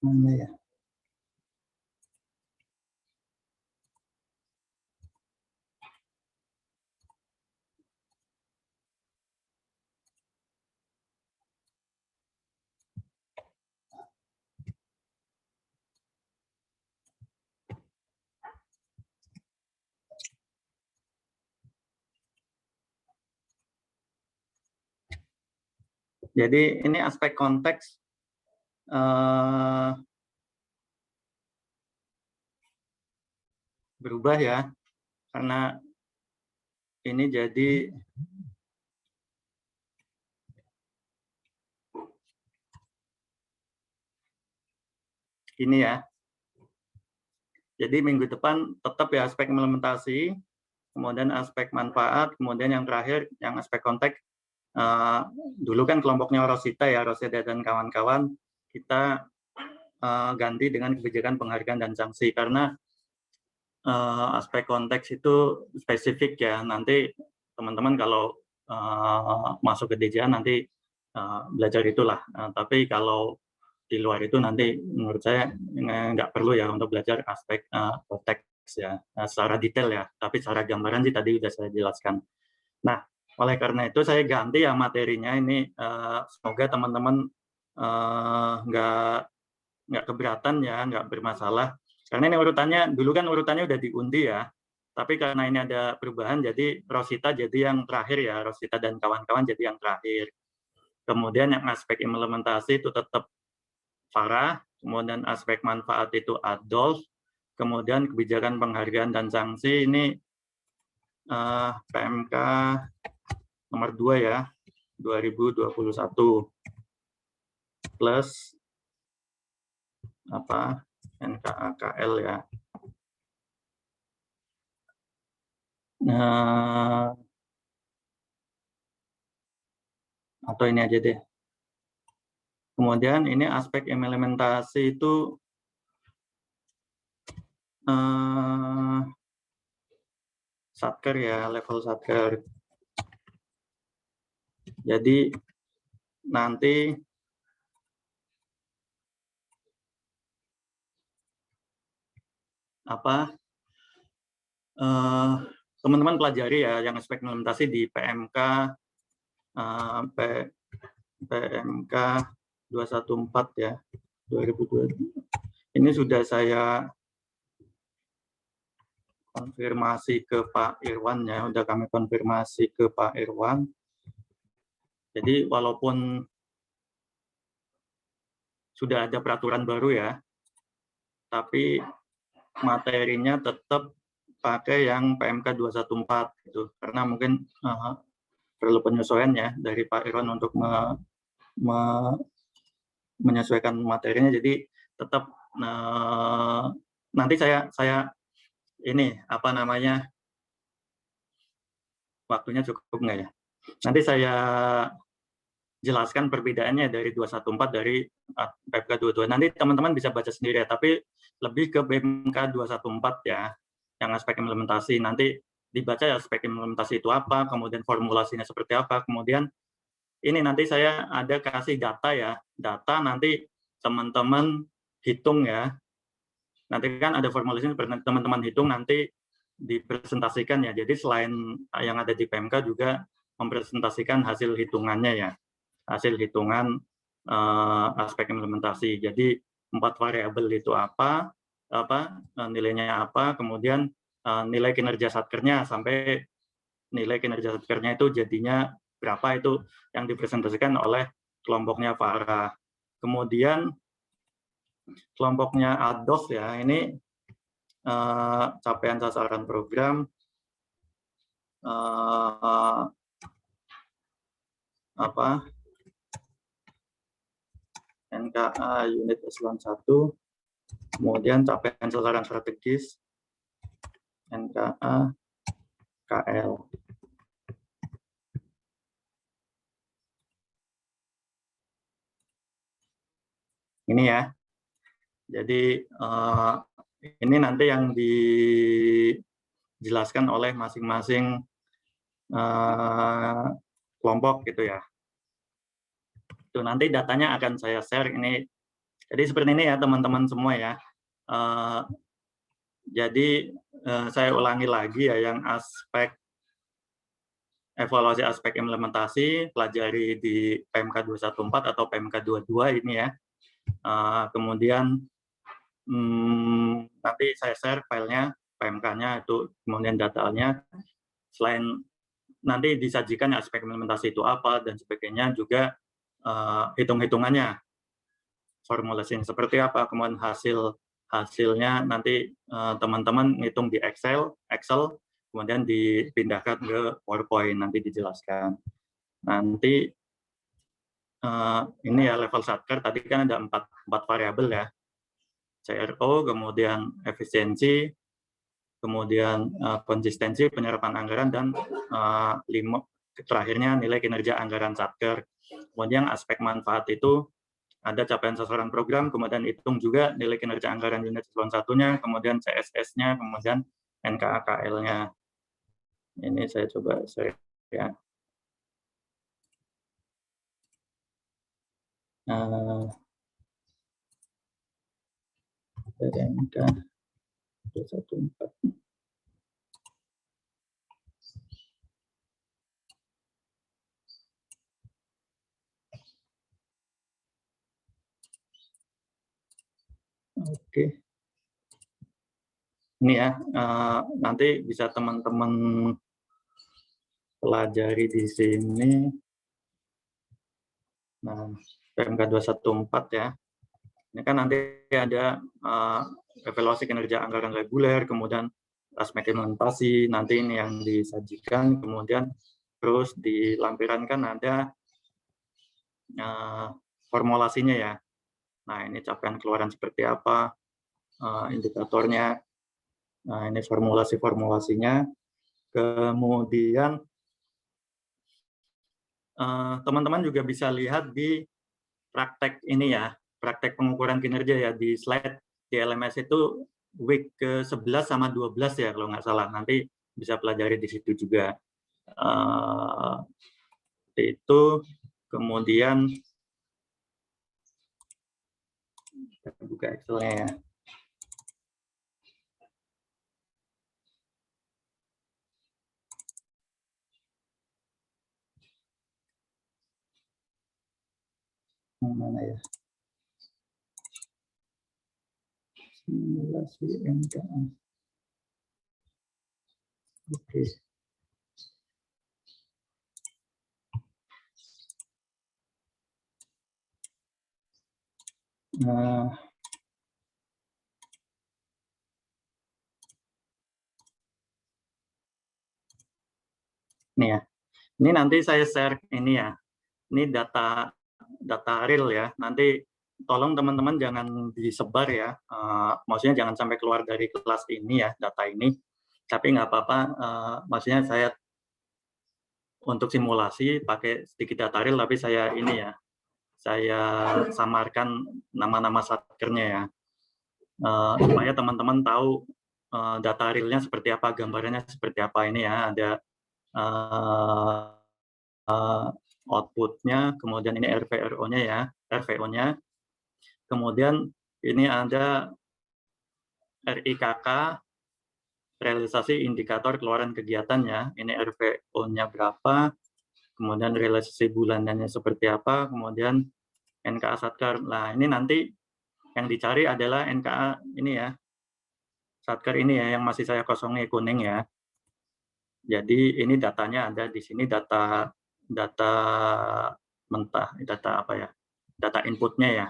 Mana ya? Jadi ini aspek konteks berubah ya, karena ini jadi ini ya. Jadi minggu depan tetap ya aspek implementasi, kemudian aspek manfaat, kemudian yang terakhir yang aspek konteks. Dulu kan kelompoknya Rosita ya, Rosita dan kawan-kawan, kita ganti dengan kebijakan penghargaan dan sanksi karena aspek konteks itu spesifik ya. Nanti teman-teman kalau masuk ke DJA nanti belajar itulah. Tapi kalau di luar itu nanti menurut saya nggak perlu ya untuk belajar aspek konteks ya secara detail ya. Tapi secara gambaran sih tadi sudah saya jelaskan. Nah, oleh karena itu saya ganti ya materinya ini. Semoga teman-teman nggak keberatan ya, nggak bermasalah. Karena ini urutannya, dulu kan urutannya udah diundi ya. Tapi karena ini ada perubahan, jadi Rosita jadi yang terakhir ya, Rosita dan kawan-kawan jadi yang terakhir. Kemudian yang aspek implementasi itu tetap Farah, kemudian aspek manfaat itu Adolf, kemudian kebijakan penghargaan dan sanksi ini PMK nomor 2 ya, 2021 plus apa NKAKL ya. Nah, atau ini aja deh. Kemudian ini aspek implementasi itu satker ya, level satker. Jadi nanti apa teman-teman pelajari ya yang aspek implementasi di PMK PMK 214 ya 2020. Ini sudah saya konfirmasi ke Pak Irwan ya, udah kami konfirmasi ke Pak Irwan. Jadi walaupun sudah ada peraturan baru ya, tapi materinya tetap pakai yang PMK 214 gitu. Karena mungkin perlu penyesuaian ya dari Pak Irwan untuk menyesuaikan materinya. Jadi tetap nanti saya ini apa namanya, waktunya cukup nggak ya? Nanti saya jelaskan perbedaannya dari 214 dari PMK 22. Nanti teman-teman bisa baca sendiri ya, tapi lebih ke PMK 214 ya, yang aspek implementasi. Nanti dibaca ya aspek implementasi itu apa, kemudian formulasinya seperti apa, kemudian ini nanti saya ada kasih data ya, data nanti teman-teman hitung ya. Nanti kan ada formulasinya, teman-teman hitung nanti dipresentasikan ya. Jadi selain yang ada di PMK juga mempresentasikan hasil hitungannya ya, hasil hitungan aspek implementasi. Jadi 4 variabel itu apa nilainya apa, kemudian nilai kinerja satkernya sampai nilai kinerja satkernya itu jadinya berapa, itu yang dipresentasikan oleh kelompoknya Farah. Kemudian kelompoknya Adolf ya, ini capaian sasaran program apa NKA unit eselon 1, kemudian capaian sasaran strategis NKA KL. ini ya. Jadi ini nanti yang dijelaskan oleh masing-masing kelompok gitu ya. Itu nanti datanya akan saya share ini. Jadi seperti ini ya teman-teman semua ya. Jadi saya ulangi lagi ya, yang aspek evaluasi aspek implementasi pelajari di PMK 214 atau PMK 22 ini ya. Kemudian nanti saya share filenya, PMK-nya itu, kemudian datanya. Selain nanti disajikan aspek implementasi itu apa dan sebagainya, juga hitung-hitungannya, formulasinya seperti apa, kemudian hasilnya nanti teman-teman ngitung di Excel, kemudian dipindahkan ke PowerPoint, nanti dijelaskan. Nanti ini ya level satker, tadi kan ada empat variabel ya, CRO, kemudian efisiensi, kemudian konsistensi penyerapan anggaran, dan terakhirnya nilai kinerja anggaran satker. Kemudian aspek manfaat itu ada capaian sasaran program, kemudian hitung juga nilai kinerja anggaran unit eselon 1-nya, kemudian CSS-nya, kemudian NKAKL-nya. Ini saya coba share ya. PMK 214. Oke. Ini ya, nanti bisa teman-teman pelajari di sini. Nah, PMK 214 ya. Ini kan nanti ada evaluasi kinerja anggaran reguler, kemudian aspek implementasi, nanti ini yang disajikan, kemudian terus di lampiran kan ada formulasinya ya. Nah, ini capaian keluaran seperti apa, indikatornya. Nah, ini formulasinya. Kemudian teman-teman juga bisa lihat di praktek ini ya, praktek pengukuran kinerja ya, di slide di LMS itu week ke-11 sama 12 ya kalau nggak salah. Nanti bisa pelajari di situ juga. Itu kemudian kita buka Excel-nya ya. Mana ya? Simulasi NKA. Oke. Ini ya. Ini nanti saya share ini ya. Ini data real ya. Nanti tolong teman-teman jangan disebar ya. Maksudnya jangan sampai keluar dari kelas ini ya, data ini. Tapi nggak apa-apa. Maksudnya saya untuk simulasi pakai sedikit data real, tapi saya ini ya, saya samarkan nama-nama satkernya ya. Supaya teman-teman tahu data realnya seperti apa, gambarannya seperti apa. Ini ya, ada outputnya, kemudian ini RVRO-nya ya, RVO-nya. Kemudian ini ada RIKK, realisasi indikator keluaran kegiatannya. Ini RVO-nya berapa, kemudian realisasi bulanannya seperti apa, kemudian NKA Satker. Nah, ini nanti yang dicari adalah NKA ini ya, Satker ini ya, yang masih saya kosongi kuning ya. Jadi ini datanya ada di sini, data mentah, data apa ya? Data inputnya ya.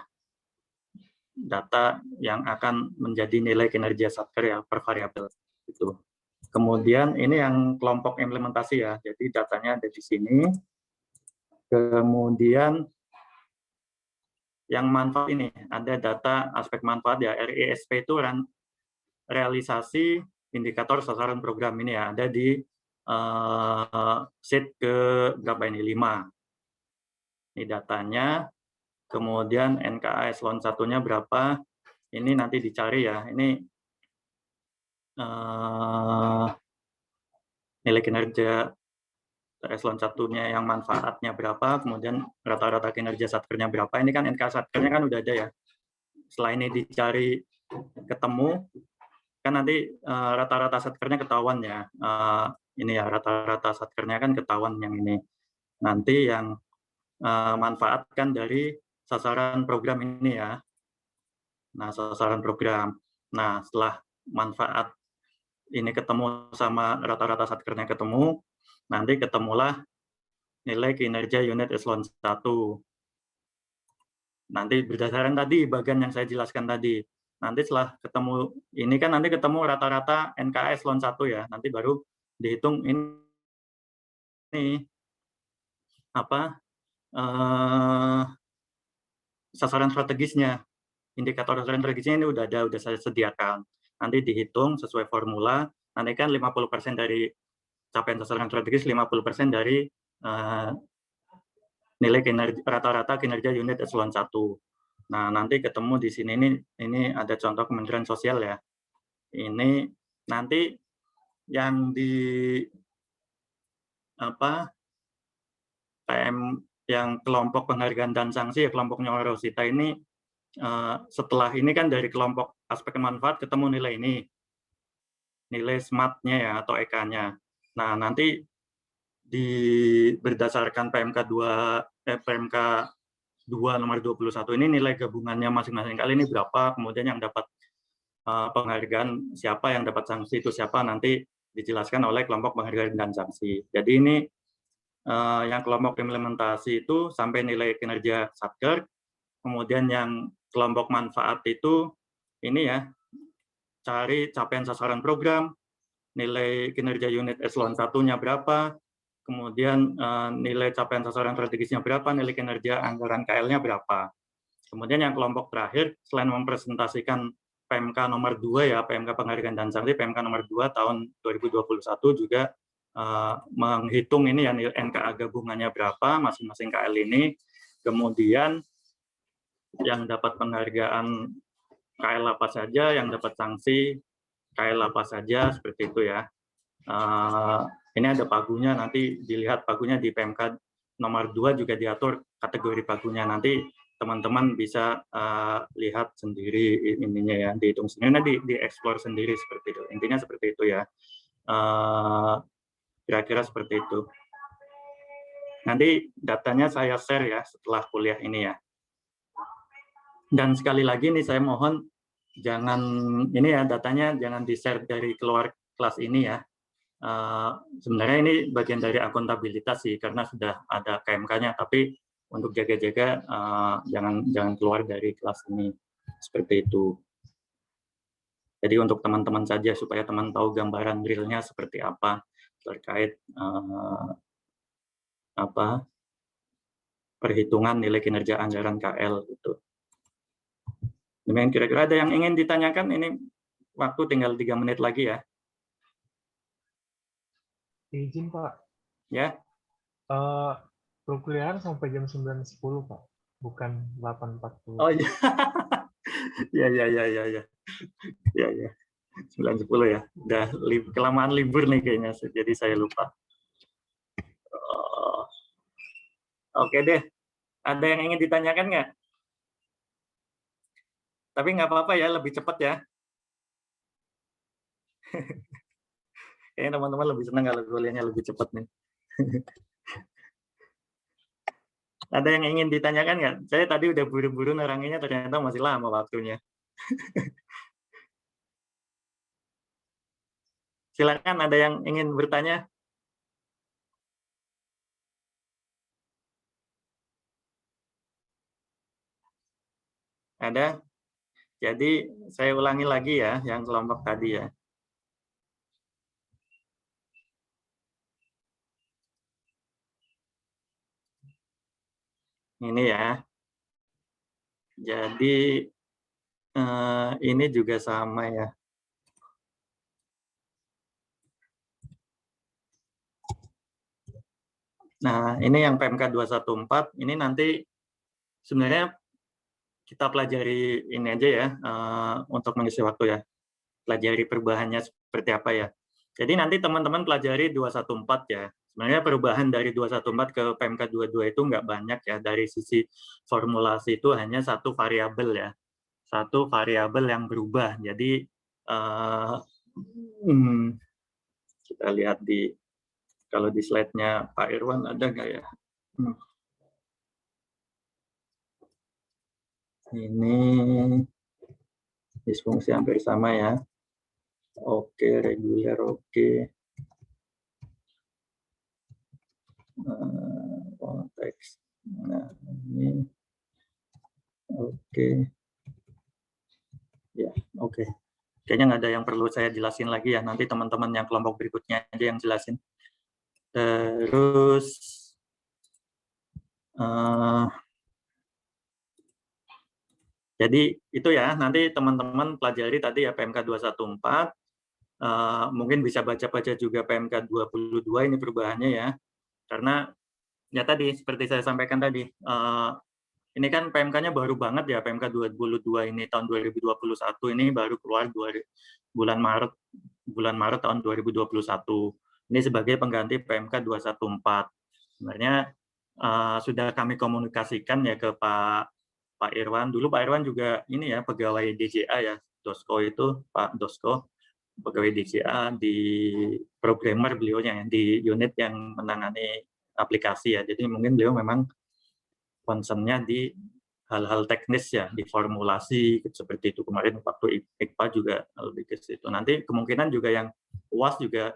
Data yang akan menjadi nilai kinerja Satker ya per variabel itu. Kemudian ini yang kelompok implementasi ya. Jadi datanya ada di sini. Kemudian yang manfaat ini ada data aspek manfaat ya. RISP itu realisasi indikator sasaran program ini ya. Ada di sheet ke berapa ini? 5. Ini datanya. kemudian NKA eselon 1-nya berapa, ini nanti dicari ya. Ini nilai kinerja eselon 1-nya yang manfaatnya berapa, kemudian rata-rata kinerja satkernya berapa. Ini kan NKA satkernya kan udah ada ya. Setelah ini dicari ketemu, kan nanti rata-rata satkernya ketahuan ya. Ini ya rata-rata satkernya kan ketahuan yang ini. Nanti yang manfaatkan dari sasaran program ini ya. Nah, sasaran program. Nah, setelah manfaat ini ketemu sama rata-rata satkernya ketemu, nanti ketemulah nilai kinerja unit eselon 1. Nanti berdasarkan tadi bagian yang saya jelaskan tadi. Nanti setelah ketemu ini kan nanti ketemu rata-rata NKA eselon 1 ya. Nanti baru dihitung ini apa sasaran strategisnya. Indikator sasaran strategisnya ini udah ada, udah saya sediakan. Nanti dihitung sesuai formula. Nanti kan 50% dari capaian sasaran strategis, 50% dari nilai kinerja rata-rata kinerja unit eselon 1. Nah, nanti ketemu di sini ini ada contoh Kementerian Sosial ya. Ini nanti yang di PM yang kelompok penghargaan dan sanksi ya, kelompoknya Rosita ini setelah ini kan dari kelompok aspek manfaat ketemu nilai ini, nilai SMART-nya ya atau EK-nya. Nah, nanti berdasarkan PMK 2 nomor 21 ini nilai gabungannya masing-masing kali ini berapa, kemudian yang dapat penghargaan siapa, yang dapat sanksi itu siapa, nanti dijelaskan oleh kelompok penghargaan dan sanksi. Jadi ini yang kelompok implementasi itu sampai nilai kinerja satker, kemudian yang kelompok manfaat itu ini ya, cari capaian sasaran program, nilai kinerja unit eselon 1-nya berapa, kemudian nilai capaian sasaran strategisnya berapa, nilai kinerja anggaran KL-nya berapa. Kemudian yang kelompok terakhir, selain mempresentasikan PMK nomor 2 ya, PMK penghargaan dan sanksi, PMK nomor 2 tahun 2021 juga menghitung ini ya NKA gabungannya berapa masing-masing KL ini, kemudian yang dapat penghargaan KL apa saja, yang dapat sanksi KL apa saja, seperti itu ya. Ini ada pagunya, nanti dilihat pagunya di PMK nomor 2 juga diatur kategori pagunya, nanti teman-teman bisa lihat sendiri ininya ya, dihitung sendiri, nanti dieksplor sendiri seperti itu. Intinya seperti itu ya. Kira-kira seperti itu. Nanti datanya saya share ya setelah kuliah ini ya. Dan sekali lagi nih saya mohon jangan ini ya, datanya jangan di-share dari keluar kelas ini ya. Sebenarnya ini bagian dari akuntabilitas sih karena sudah ada KMK-nya, tapi untuk jaga-jaga jangan keluar dari kelas ini, seperti itu. Jadi untuk teman-teman saja supaya teman tahu gambaran realnya seperti apa terkait perhitungan nilai kinerja anggaran KL itu. Demikian kira-kira. Ada yang ingin ditanyakan? Ini waktu tinggal 3 menit lagi ya. Izin Pak. Ya. Perkuliahan sampai jam 9.10 Pak, bukan 8.40. Oh iya. Ya. 9.10 ya. Udah kelamaan libur nih kayaknya, jadi saya lupa. Oke deh. Ada yang ingin ditanyakan nggak? Tapi nggak apa-apa ya, lebih cepat ya. Kayaknya teman-teman lebih senang kalau kuliahnya lebih cepat nih. Ada yang ingin ditanyakan nggak? Saya tadi udah buru-buru neranginnya, ternyata masih lama waktunya. Silakan, ada yang ingin bertanya? Ada? Jadi saya ulangi lagi ya, yang kelompok tadi ya. Ini ya. Jadi ini juga sama ya. Nah, ini yang PMK 214, ini nanti sebenarnya kita pelajari ini aja ya, untuk mengisi waktu ya. Pelajari perubahannya seperti apa ya. Jadi nanti teman-teman pelajari 214 ya. Sebenarnya perubahan dari 214 ke PMK 22 itu nggak banyak ya. Dari sisi formulasi itu hanya satu variabel ya. Satu variabel yang berubah. Jadi kita lihat kalau di slide-nya Pak Irwan ada nggak ya? Ini disfungsi hampir sama ya. Oke, reguler oke. Konteks. Nah, ini oke. Ya, oke. Kayaknya nggak ada yang perlu saya jelasin lagi ya. Nanti teman-teman yang kelompok berikutnya aja yang jelasin. Terus jadi itu ya, nanti teman-teman pelajari tadi ya PMK 214, mungkin bisa baca-baca juga PMK 22 ini perubahannya ya, karena ya tadi seperti saya sampaikan tadi, ini kan PMK-nya baru banget ya, PMK 22 ini tahun 2021 ini baru keluar bulan Maret tahun 2021. Ini sebagai pengganti PMK 214. Sebenarnya sudah kami komunikasikan ya ke Pak Irwan. Dulu Pak Irwan juga ini ya pegawai DJA ya, Dosko itu Pak Dosko, pegawai DJA di programmer beliaunya di unit yang menangani aplikasi ya. Jadi mungkin beliau memang concern-nya di hal-hal teknis ya, di formulasi seperti itu. Kemarin waktu IKPA juga lebih ke situ. Nanti kemungkinan juga yang UAS juga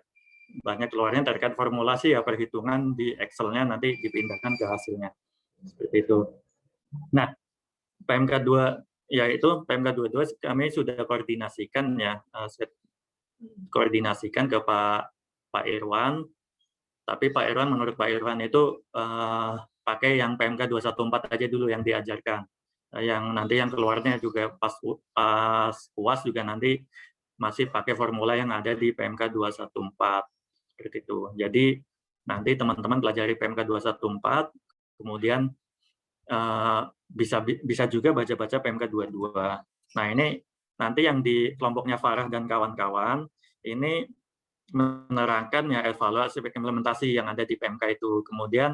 banyak keluarnya terkait formulasi ya, perhitungan di Excel-nya nanti dipindahkan ke hasilnya. Seperti itu. Nah, PMK 2 yaitu PMK 22 kami sudah koordinasikan ya, koordinasikan ke Pak Irwan. Tapi Pak Irwan, menurut Pak Irwan itu pakai yang PMK 214 aja dulu yang diajarkan. Yang nanti yang keluarnya juga pas UAS juga nanti masih pakai formula yang ada di PMK 214 seperti itu. Jadi nanti teman-teman pelajari PMK 214, kemudian bisa juga baca-baca PMK 22. Nah, ini nanti yang di kelompoknya Farah dan kawan-kawan ini menerangkan ya evaluasi implementasi yang ada di PMK itu. Kemudian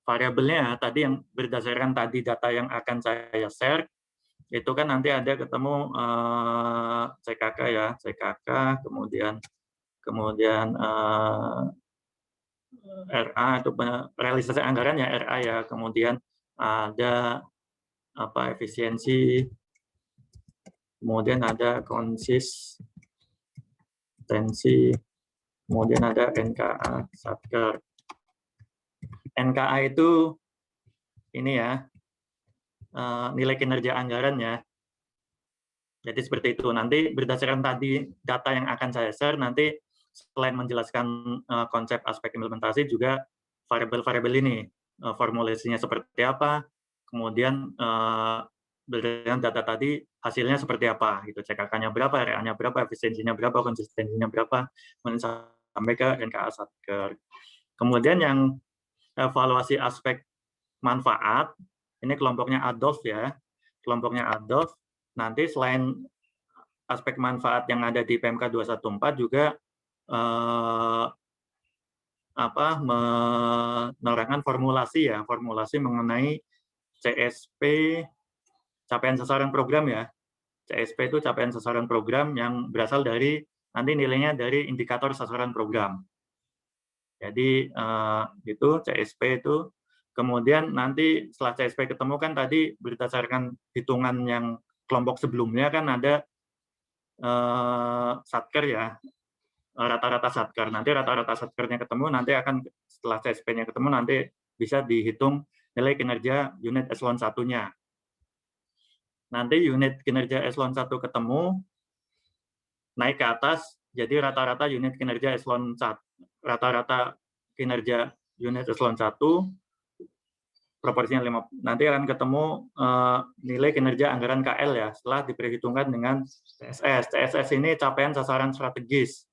variabelnya tadi yang berdasarkan tadi data yang akan saya share itu kan nanti ada ketemu CKK ya, CKK, kemudian RA itu realisasi anggaran ya RA ya, kemudian ada efisiensi, kemudian ada konsistensi, kemudian ada NKA Satker. NKA itu ini ya, nilai kinerja anggaran ya. Jadi seperti itu. Nanti berdasarkan tadi data yang akan saya share, nanti selain menjelaskan konsep aspek implementasi juga variabel-variabel ini, formulasinya seperti apa, kemudian berdasarkan data tadi hasilnya seperti apa, gitu. CKK-nya berapa, RA-nya berapa, efisiensinya berapa, konsistensinya berapa, sampai ke NKA Satker. Kemudian yang evaluasi aspek manfaat, ini kelompoknya Adolf ya, kelompoknya Adolf. Nanti selain aspek manfaat yang ada di PMK 214 juga menerangkan formulasi ya, formulasi mengenai CSP, capaian sasaran program ya. CSP itu capaian sasaran program yang berasal dari nanti nilainya dari indikator sasaran program. Jadi itu CSP itu. Kemudian nanti setelah CSP ketemu kan tadi berdasarkan hitungan yang kelompok sebelumnya kan ada satker ya, rata-rata satker. Nanti rata-rata satkernya ketemu, nanti akan setelah CSP-nya ketemu nanti bisa dihitung nilai kinerja unit eselon 1-nya. Nanti unit kinerja eselon 1 ketemu, naik ke atas, jadi rata-rata unit kinerja eselon 1, rata-rata kinerja unit eselon 1 proporsinya 5, nanti akan ketemu nilai kinerja anggaran KL ya, setelah diperhitungkan dengan TSS. TSS ini capaian sasaran strategis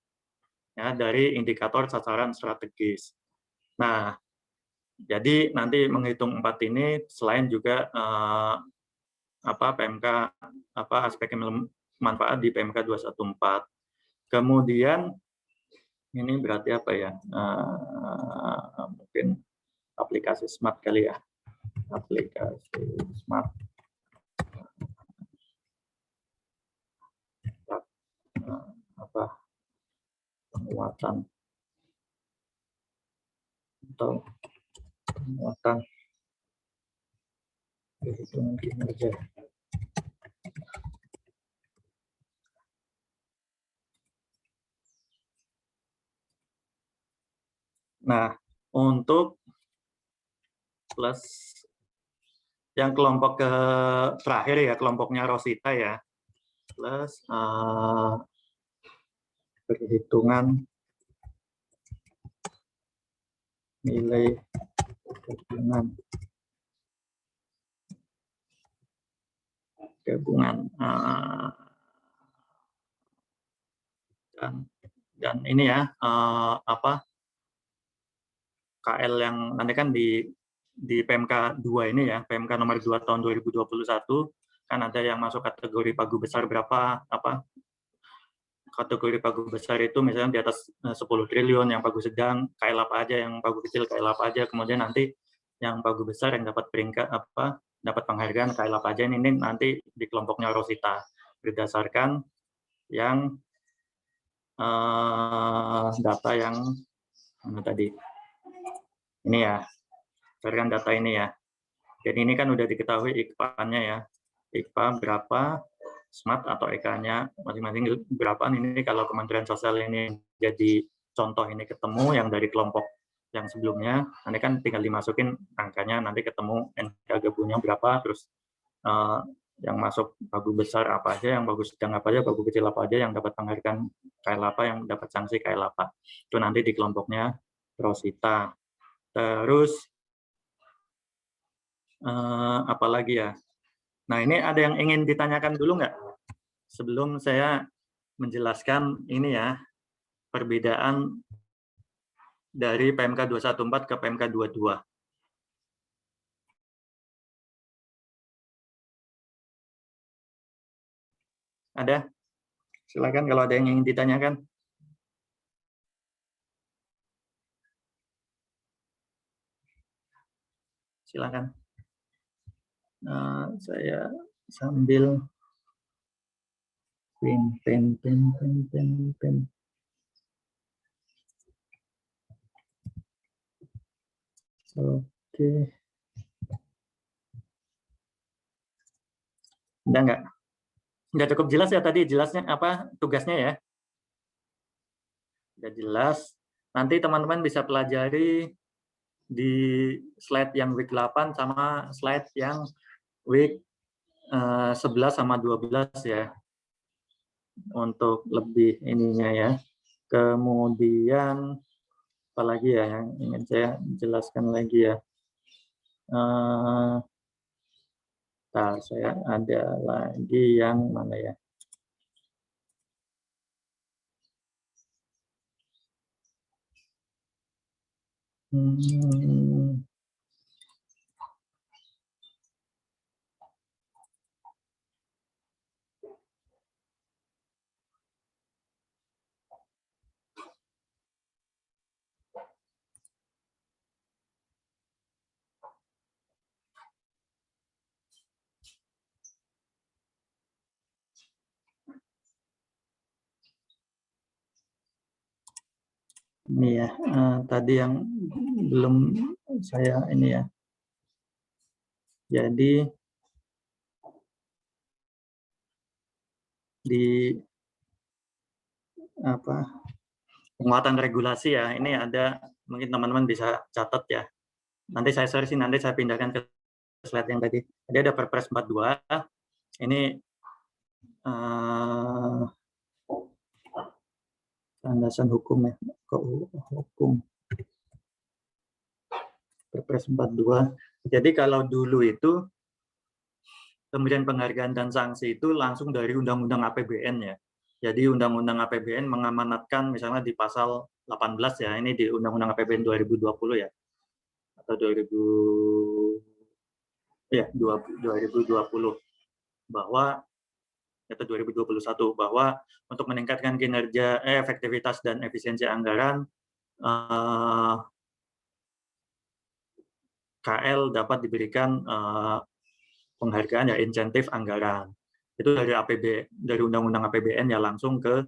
ya, dari indikator sasaran strategis. Nah, Jadi nanti menghitung 4 ini selain juga PMK aspek manfaat di PMK 214. Kemudian ini berarti apa ya? Mungkin aplikasi smart kali ya. Aplikasi smart. Penguatan atau penguatan perhitungan kinerja. Nah, untuk plus yang kelompok terakhir ya, kelompoknya Rosita ya, plus perhitungan nilai gabungan dan ini ya KL yang nanti kan di PMK 2 ini ya, PMK nomor 2 tahun 2021 kan ada yang masuk kategori pagu besar berapa, kategori pagu besar itu misalnya di atas 10 triliun, yang pagu sedang KL apa aja, yang pagu kecil KL apa aja, kemudian nanti yang pagu besar yang dapat peringkat dapat penghargaan KL apa aja, ini nanti di kelompoknya Rosita berdasarkan yang data yang mana tadi ini ya, berdasarkan data ini ya. Jadi ini kan udah diketahui IKPA-nya ya, IKPA berapa, SMART atau EK-nya masing-masing berapa. Ini kalau Kementerian Sosial ini jadi contoh ini ketemu yang dari kelompok yang sebelumnya, nanti kan tinggal dimasukin angkanya, nanti ketemu NK gabungnya berapa, terus yang masuk pagu besar apa aja, yang pagu sedang apa aja, pagu kecil apa aja, yang dapat penghargaan KL apa, yang dapat sanksi KL apa. Itu nanti di kelompoknya Rosita. Terus apalagi ya? Nah, ini ada yang ingin ditanyakan dulu nggak? Sebelum saya menjelaskan ini ya, perbedaan dari PMK 214 ke PMK 22. Ada? Silakan kalau ada yang ingin ditanyakan. Silakan. Saya sambil pen. Oke. Udah nggak? Udah cukup jelas ya tadi, jelasnya apa tugasnya ya? Udah jelas. Nanti teman-teman bisa pelajari di slide yang week 8 sama slide yang week 11 sama 12 ya. Untuk lebih ininya ya. Kemudian apalagi ya yang ingin saya jelaskan lagi ya. Saya ada lagi yang mana ya? Ini ya, tadi yang belum saya ini ya. Jadi di penguatan regulasi ya, ini ada mungkin teman-teman bisa catat ya. Nanti saya share sih, nanti saya pindahkan ke slide yang tadi. Jadi ada Perpres 42. Ini landasan hukum ya, hukum. Perpres 42. Jadi kalau dulu itu pemberian penghargaan dan sanksi itu langsung dari Undang-Undang APBN ya. Jadi Undang-Undang APBN mengamanatkan misalnya di pasal 18 ya, ini di Undang-Undang APBN 2020 ya. atau 2020 bahwa atau 2021 bahwa untuk meningkatkan kinerja efektivitas dan efisiensi anggaran KL dapat diberikan penghargaan ya insentif anggaran. Itu dari dari Undang-Undang APBN ya langsung ke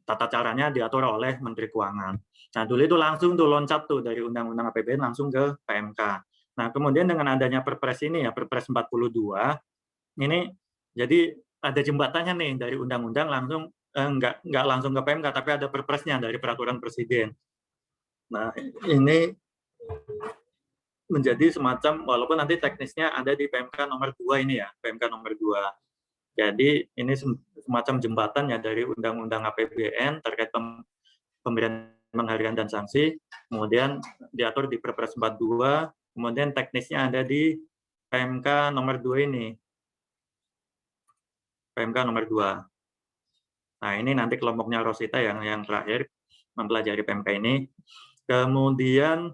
tata caranya diatur oleh Menteri Keuangan. Nah, dulu itu langsung tuh loncat tuh dari Undang-Undang APBN langsung ke PMK. Nah, kemudian dengan adanya Perpres ini ya, Perpres 42, ini jadi ada jembatannya nih dari undang-undang langsung nggak langsung ke PMK, tapi ada Perpresnya dari Peraturan Presiden. Nah, ini menjadi semacam, walaupun nanti teknisnya ada di PMK nomor 2 ini ya, PMK nomor 2. Jadi ini semacam jembatan ya dari Undang-Undang APBN terkait pemberian penghargaan dan sanksi, kemudian diatur di Perpres 42, kemudian teknisnya ada di PMK nomor 2 ini. PMK nomor 2. Nah, ini nanti kelompoknya Rosita yang terakhir mempelajari PMK ini. Kemudian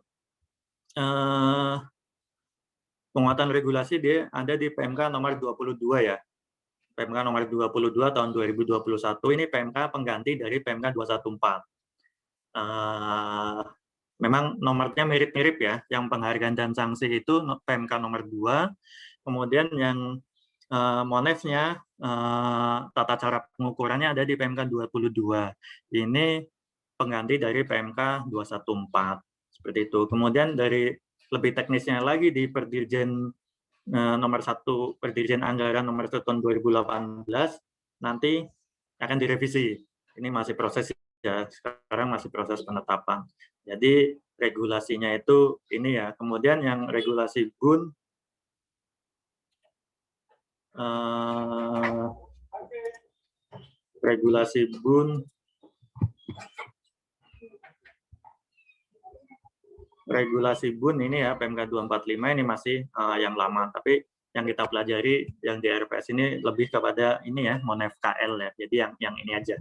penguatan regulasi dia ada di PMK nomor 22 ya. PMK nomor 22 tahun 2021 ini PMK pengganti dari PMK 214. Memang nomornya mirip-mirip ya. Yang penghargaan dan sanksi itu PMK nomor 2. Kemudian yang monefnya tata cara pengukurannya ada di PMK 22. Ini pengganti dari PMK 214. Seperti itu. Kemudian dari lebih teknisnya lagi di Perdirjen nomor 1 Perdirjen Anggaran nomor 1 tahun 2018 nanti akan direvisi. Ini masih proses ya, sekarang masih proses penetapan. Jadi regulasinya itu ini ya. Kemudian yang regulasi BUN regulasi BUN ini ya PMK 245 ini masih yang lama, tapi yang kita pelajari yang di RPS ini lebih kepada ini ya, Monef KL ya. Jadi yang ini aja.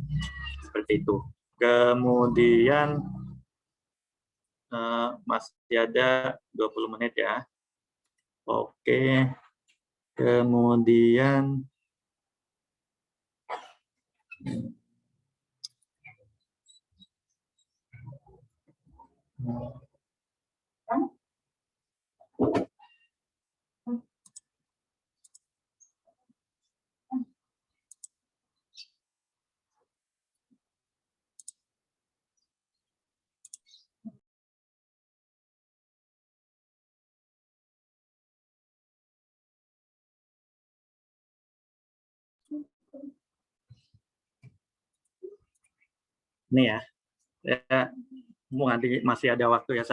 Seperti itu. Kemudian masih ada 20 menit ya. Oke. Kemudian ini ya, masih ada waktu ya,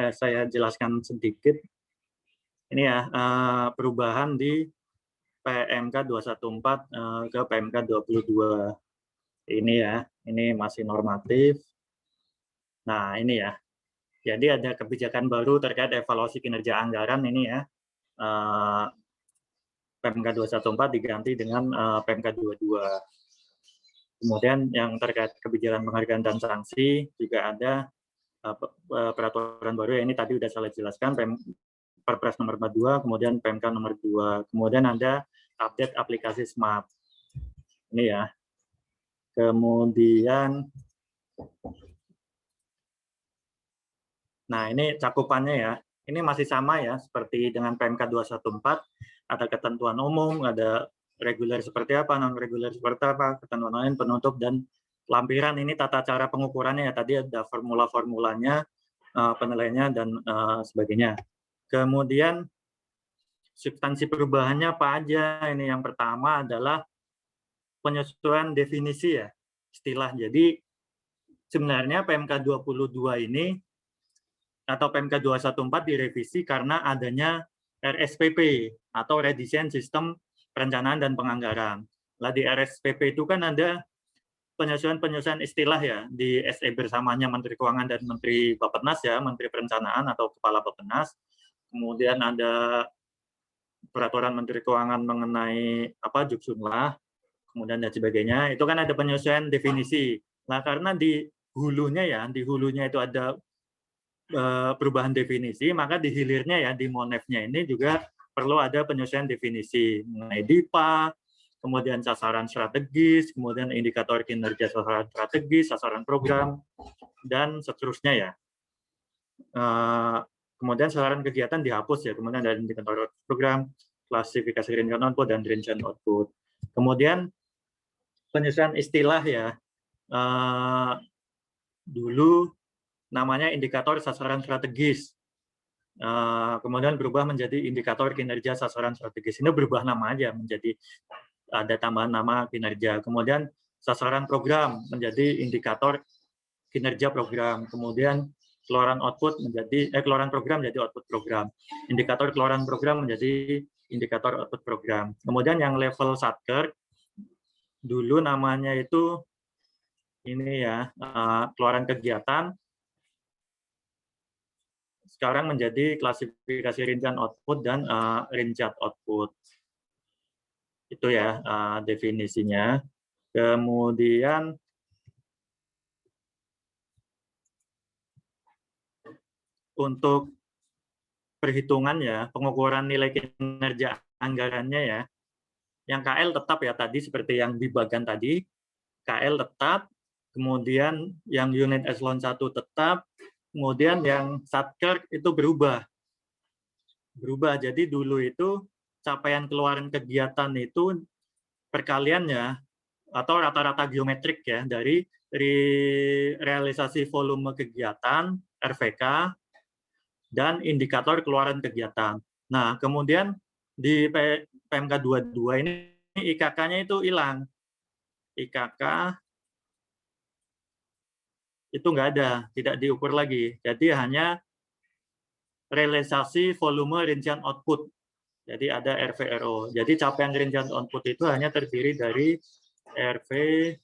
saya jelaskan sedikit. Ini ya perubahan di PMK 214 ke PMK 22. Ini ya, ini masih normatif. Nah, ini ya. Jadi ada kebijakan baru terkait evaluasi kinerja anggaran ini ya. PMK 214 diganti dengan PMK 22. Kemudian yang terkait kebijakan penghargaan dan sanksi juga ada peraturan baru ya, ini tadi sudah saya jelaskan, Perpres nomor 42, kemudian PMK nomor 2. Kemudian ada update aplikasi Smart. Ini ya. Kemudian nah ini cakupannya ya. Ini masih sama ya seperti dengan PMK 214, ada ketentuan umum, ada reguler seperti apa, non reguler seperti apa, ketentuan lain, penutup dan lampiran. Ini tata cara pengukurannya ya. Tadi ada formula-formulanya, penilaiannya dan sebagainya. Kemudian substansi perubahannya apa aja? Ini yang pertama adalah penyesuaian definisi ya, istilah. Jadi sebenarnya PMK 22 ini atau PMK 214 direvisi karena adanya RSPP atau Redesign Sistem Perencanaan dan Penganggaran. Lah di RSPP itu kan ada penyesuaian istilah ya, di SE bersamanya Menteri Keuangan dan Menteri Bappenas ya, Menteri Perencanaan atau Kepala Bappenas. Kemudian ada peraturan Menteri Keuangan mengenai Juksunlah, kemudian dan sebagainya. Itu kan ada penyesuaian definisi. Nah, karena di hulunya itu ada perubahan definisi, maka di hilirnya ya, di monefnya ini juga perlu ada penyesuaian definisi mengenai DIPA, kemudian sasaran strategis, kemudian indikator kinerja sasaran strategis, sasaran program, dan seterusnya ya. Kemudian sasaran kegiatan dihapus ya, kemudian ada indikator program, klasifikasi rencana output, dan rencana output. Kemudian penyesuaian istilah ya, dulu namanya indikator sasaran strategis, kemudian berubah menjadi indikator kinerja sasaran strategis. Ini berubah nama aja, menjadi ada tambahan nama kinerja. Kemudian sasaran program menjadi indikator kinerja program. Kemudian keluaran output menjadi keluaran program menjadi output program. Indikator keluaran program menjadi indikator output program. Kemudian yang level satker dulu namanya itu ini ya, keluaran kegiatan, sekarang menjadi klasifikasi rincian output dan rincian output. Itu ya definisinya. Kemudian untuk perhitungan ya, pengukuran nilai kinerja anggarannya ya, yang KL tetap ya tadi seperti yang di bagian tadi, KL tetap, kemudian yang unit eselon 1 tetap, kemudian yang satker itu berubah. Jadi dulu itu capaian keluaran kegiatan itu perkaliannya atau rata-rata geometrik ya dari realisasi volume kegiatan RVK dan indikator keluaran kegiatan. Nah, kemudian di PMK 22 ini IKK-nya itu hilang. IKK itu nggak ada, tidak diukur lagi. Jadi hanya realisasi volume rincian output. Jadi ada RVRO. Jadi capaian rincian output itu hanya terdiri dari RVRO.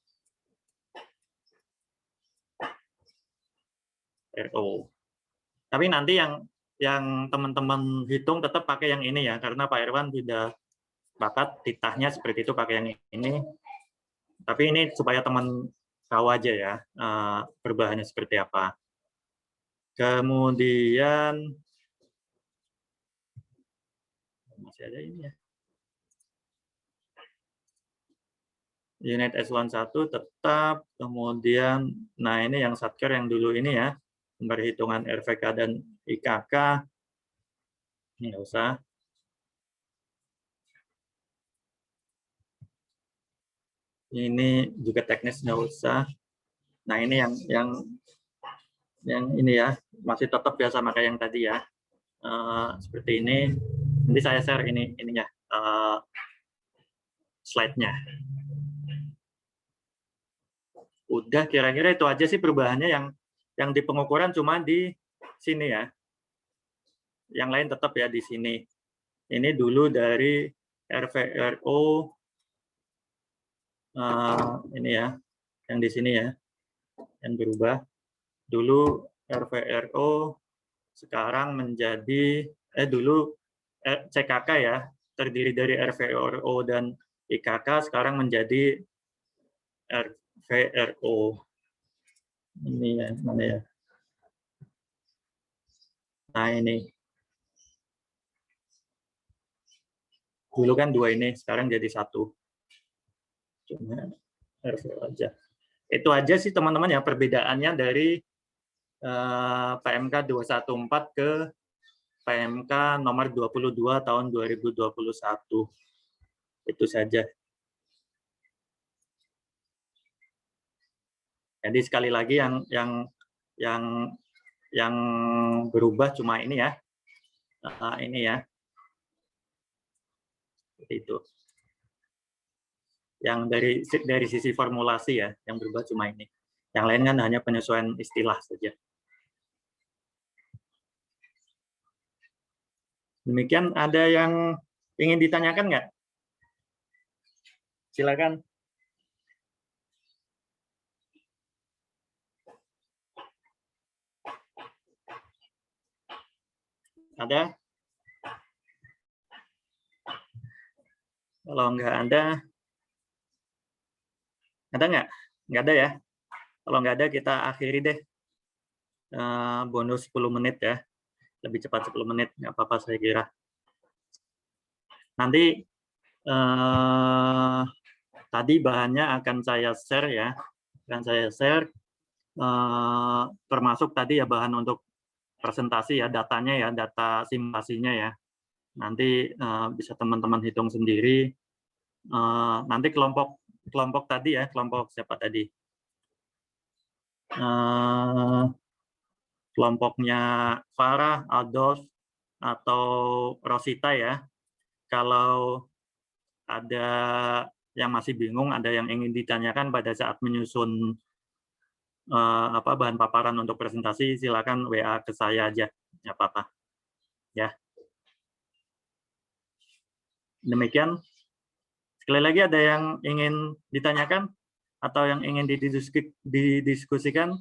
Tapi nanti yang teman-teman hitung tetap pakai yang ini ya, karena Pak Irwan tidak bakat titahnya seperti itu pakai yang ini. Tapi ini supaya teman tahu aja ya perubahannya seperti apa. Kemudian masih ada ini ya. Unit eselon 1 tetap, kemudian nah ini yang satker yang dulu ini ya, perhitungan RVK dan IKK. Ini nggak usah. Ini juga teknis nggak usah. Nah ini yang ini ya, masih tetap ya sama kayak yang tadi ya. Seperti ini. Nanti saya share ininya slide-nya. Udah kira-kira itu aja sih perubahannya yang di pengukuran cuma di sini ya. Yang lain tetap ya di sini. Ini dulu dari RVRO ini ya, yang di sini ya, yang berubah. Dulu RVRO sekarang menjadi dulu CKK ya, terdiri dari RVRO dan IKK, sekarang menjadi RVRO. Ini ya, mana ya? Nah ini. Dulu kan 2 ini, sekarang jadi 1. Cuma RVRO aja. Itu aja sih teman-teman ya perbedaannya dari PMK 214 ke PMK nomor 22 tahun 2021. Itu saja. Jadi sekali lagi yang berubah cuma ini ya. Ini ya. Seperti itu. Yang dari sisi formulasi ya, yang berubah cuma ini. Yang lain kan hanya penyesuaian istilah saja. Demikian, ada yang ingin ditanyakan nggak? Silakan. Ada? Kalau nggak ada nggak? Nggak ada ya? Kalau nggak ada, kita akhiri deh. bonus 10 menit ya. Lebih cepat 10 menit, nggak apa-apa saya kira. Nanti tadi bahannya akan saya share ya. Akan saya share termasuk tadi ya bahan untuk presentasi ya, datanya ya, data simulasinya ya. Nanti bisa teman-teman hitung sendiri. Nanti kelompok tadi ya, kelompok siapa tadi? Kelompoknya Farah, Adolf, atau Rosita ya. Kalau ada yang masih bingung, ada yang ingin ditanyakan pada saat menyusun bahan paparan untuk presentasi, silakan WA ke saya aja, nggak apa-apa. Ya. Demikian. Sekali lagi ada yang ingin ditanyakan atau yang ingin didiskusikan?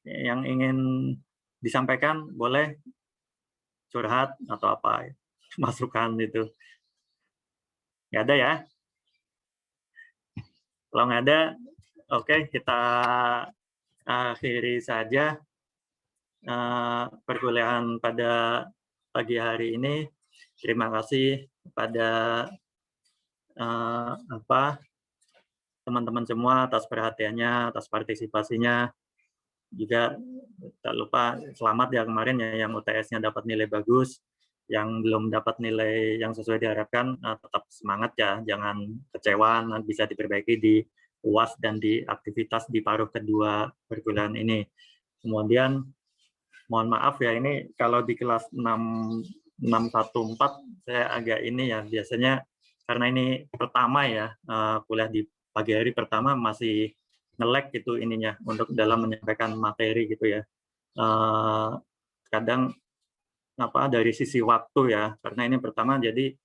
Yang ingin disampaikan boleh curhat atau apa, masukan itu. Nggak ada ya? Kalau nggak ada, oke, kita akhiri saja perkuliahan pada pagi hari ini. Terima kasih kepada teman-teman semua atas perhatiannya, atas partisipasinya. Juga tak lupa selamat ya kemarin ya yang UTS-nya dapat nilai bagus, yang belum dapat nilai yang sesuai diharapkan tetap semangat ya, jangan kecewa, bisa diperbaiki di UAS dan di aktivitas di paruh kedua perkuliahan ini. Kemudian mohon maaf ya, ini kalau di kelas 614 saya agak ini ya, biasanya karena ini pertama ya, kuliah di pagi hari pertama masih nge-lag gitu ininya untuk dalam menyampaikan materi gitu ya. Kadang dari sisi waktu ya, karena ini pertama jadi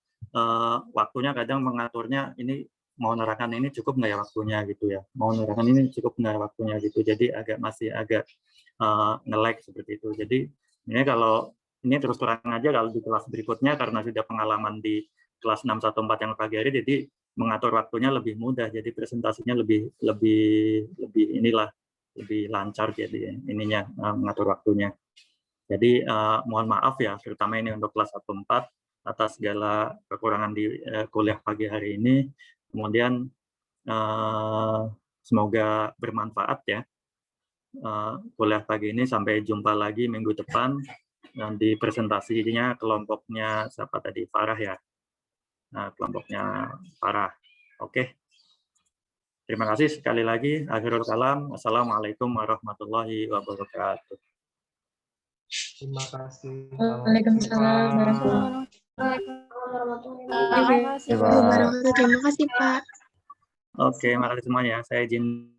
waktunya kadang mengaturnya ini mau nerangkan ini cukup nggak ya waktunya gitu ya, mau nerangkan ini cukup nggak waktunya gitu, jadi masih agak nge-lag seperti itu. Jadi ini kalau ini terus terang aja kalau di kelas berikutnya karena sudah pengalaman di kelas 614 yang pagi hari, jadi mengatur waktunya lebih mudah, jadi presentasinya lebih inilah lebih lancar, jadi ininya mengatur waktunya. Jadi mohon maaf ya, terutama ini untuk kelas 14 atas segala kekurangan di kuliah pagi hari ini. Kemudian semoga bermanfaat ya kuliah pagi ini. Sampai jumpa lagi minggu depan. Nanti presentasinya kelompoknya siapa tadi? Farah ya. Nah, kelompoknya Farah. Oke. Terima kasih sekali lagi. Akhirul kalam. Wassalamualaikum warahmatullahi wabarakatuh. Terima kasih. Waalaikumsalam warahmatullahi wabarakatuh. Terima kasih, Pak. Oke, makasih semuanya. Saya izin.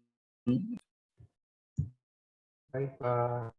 Baik, Pak.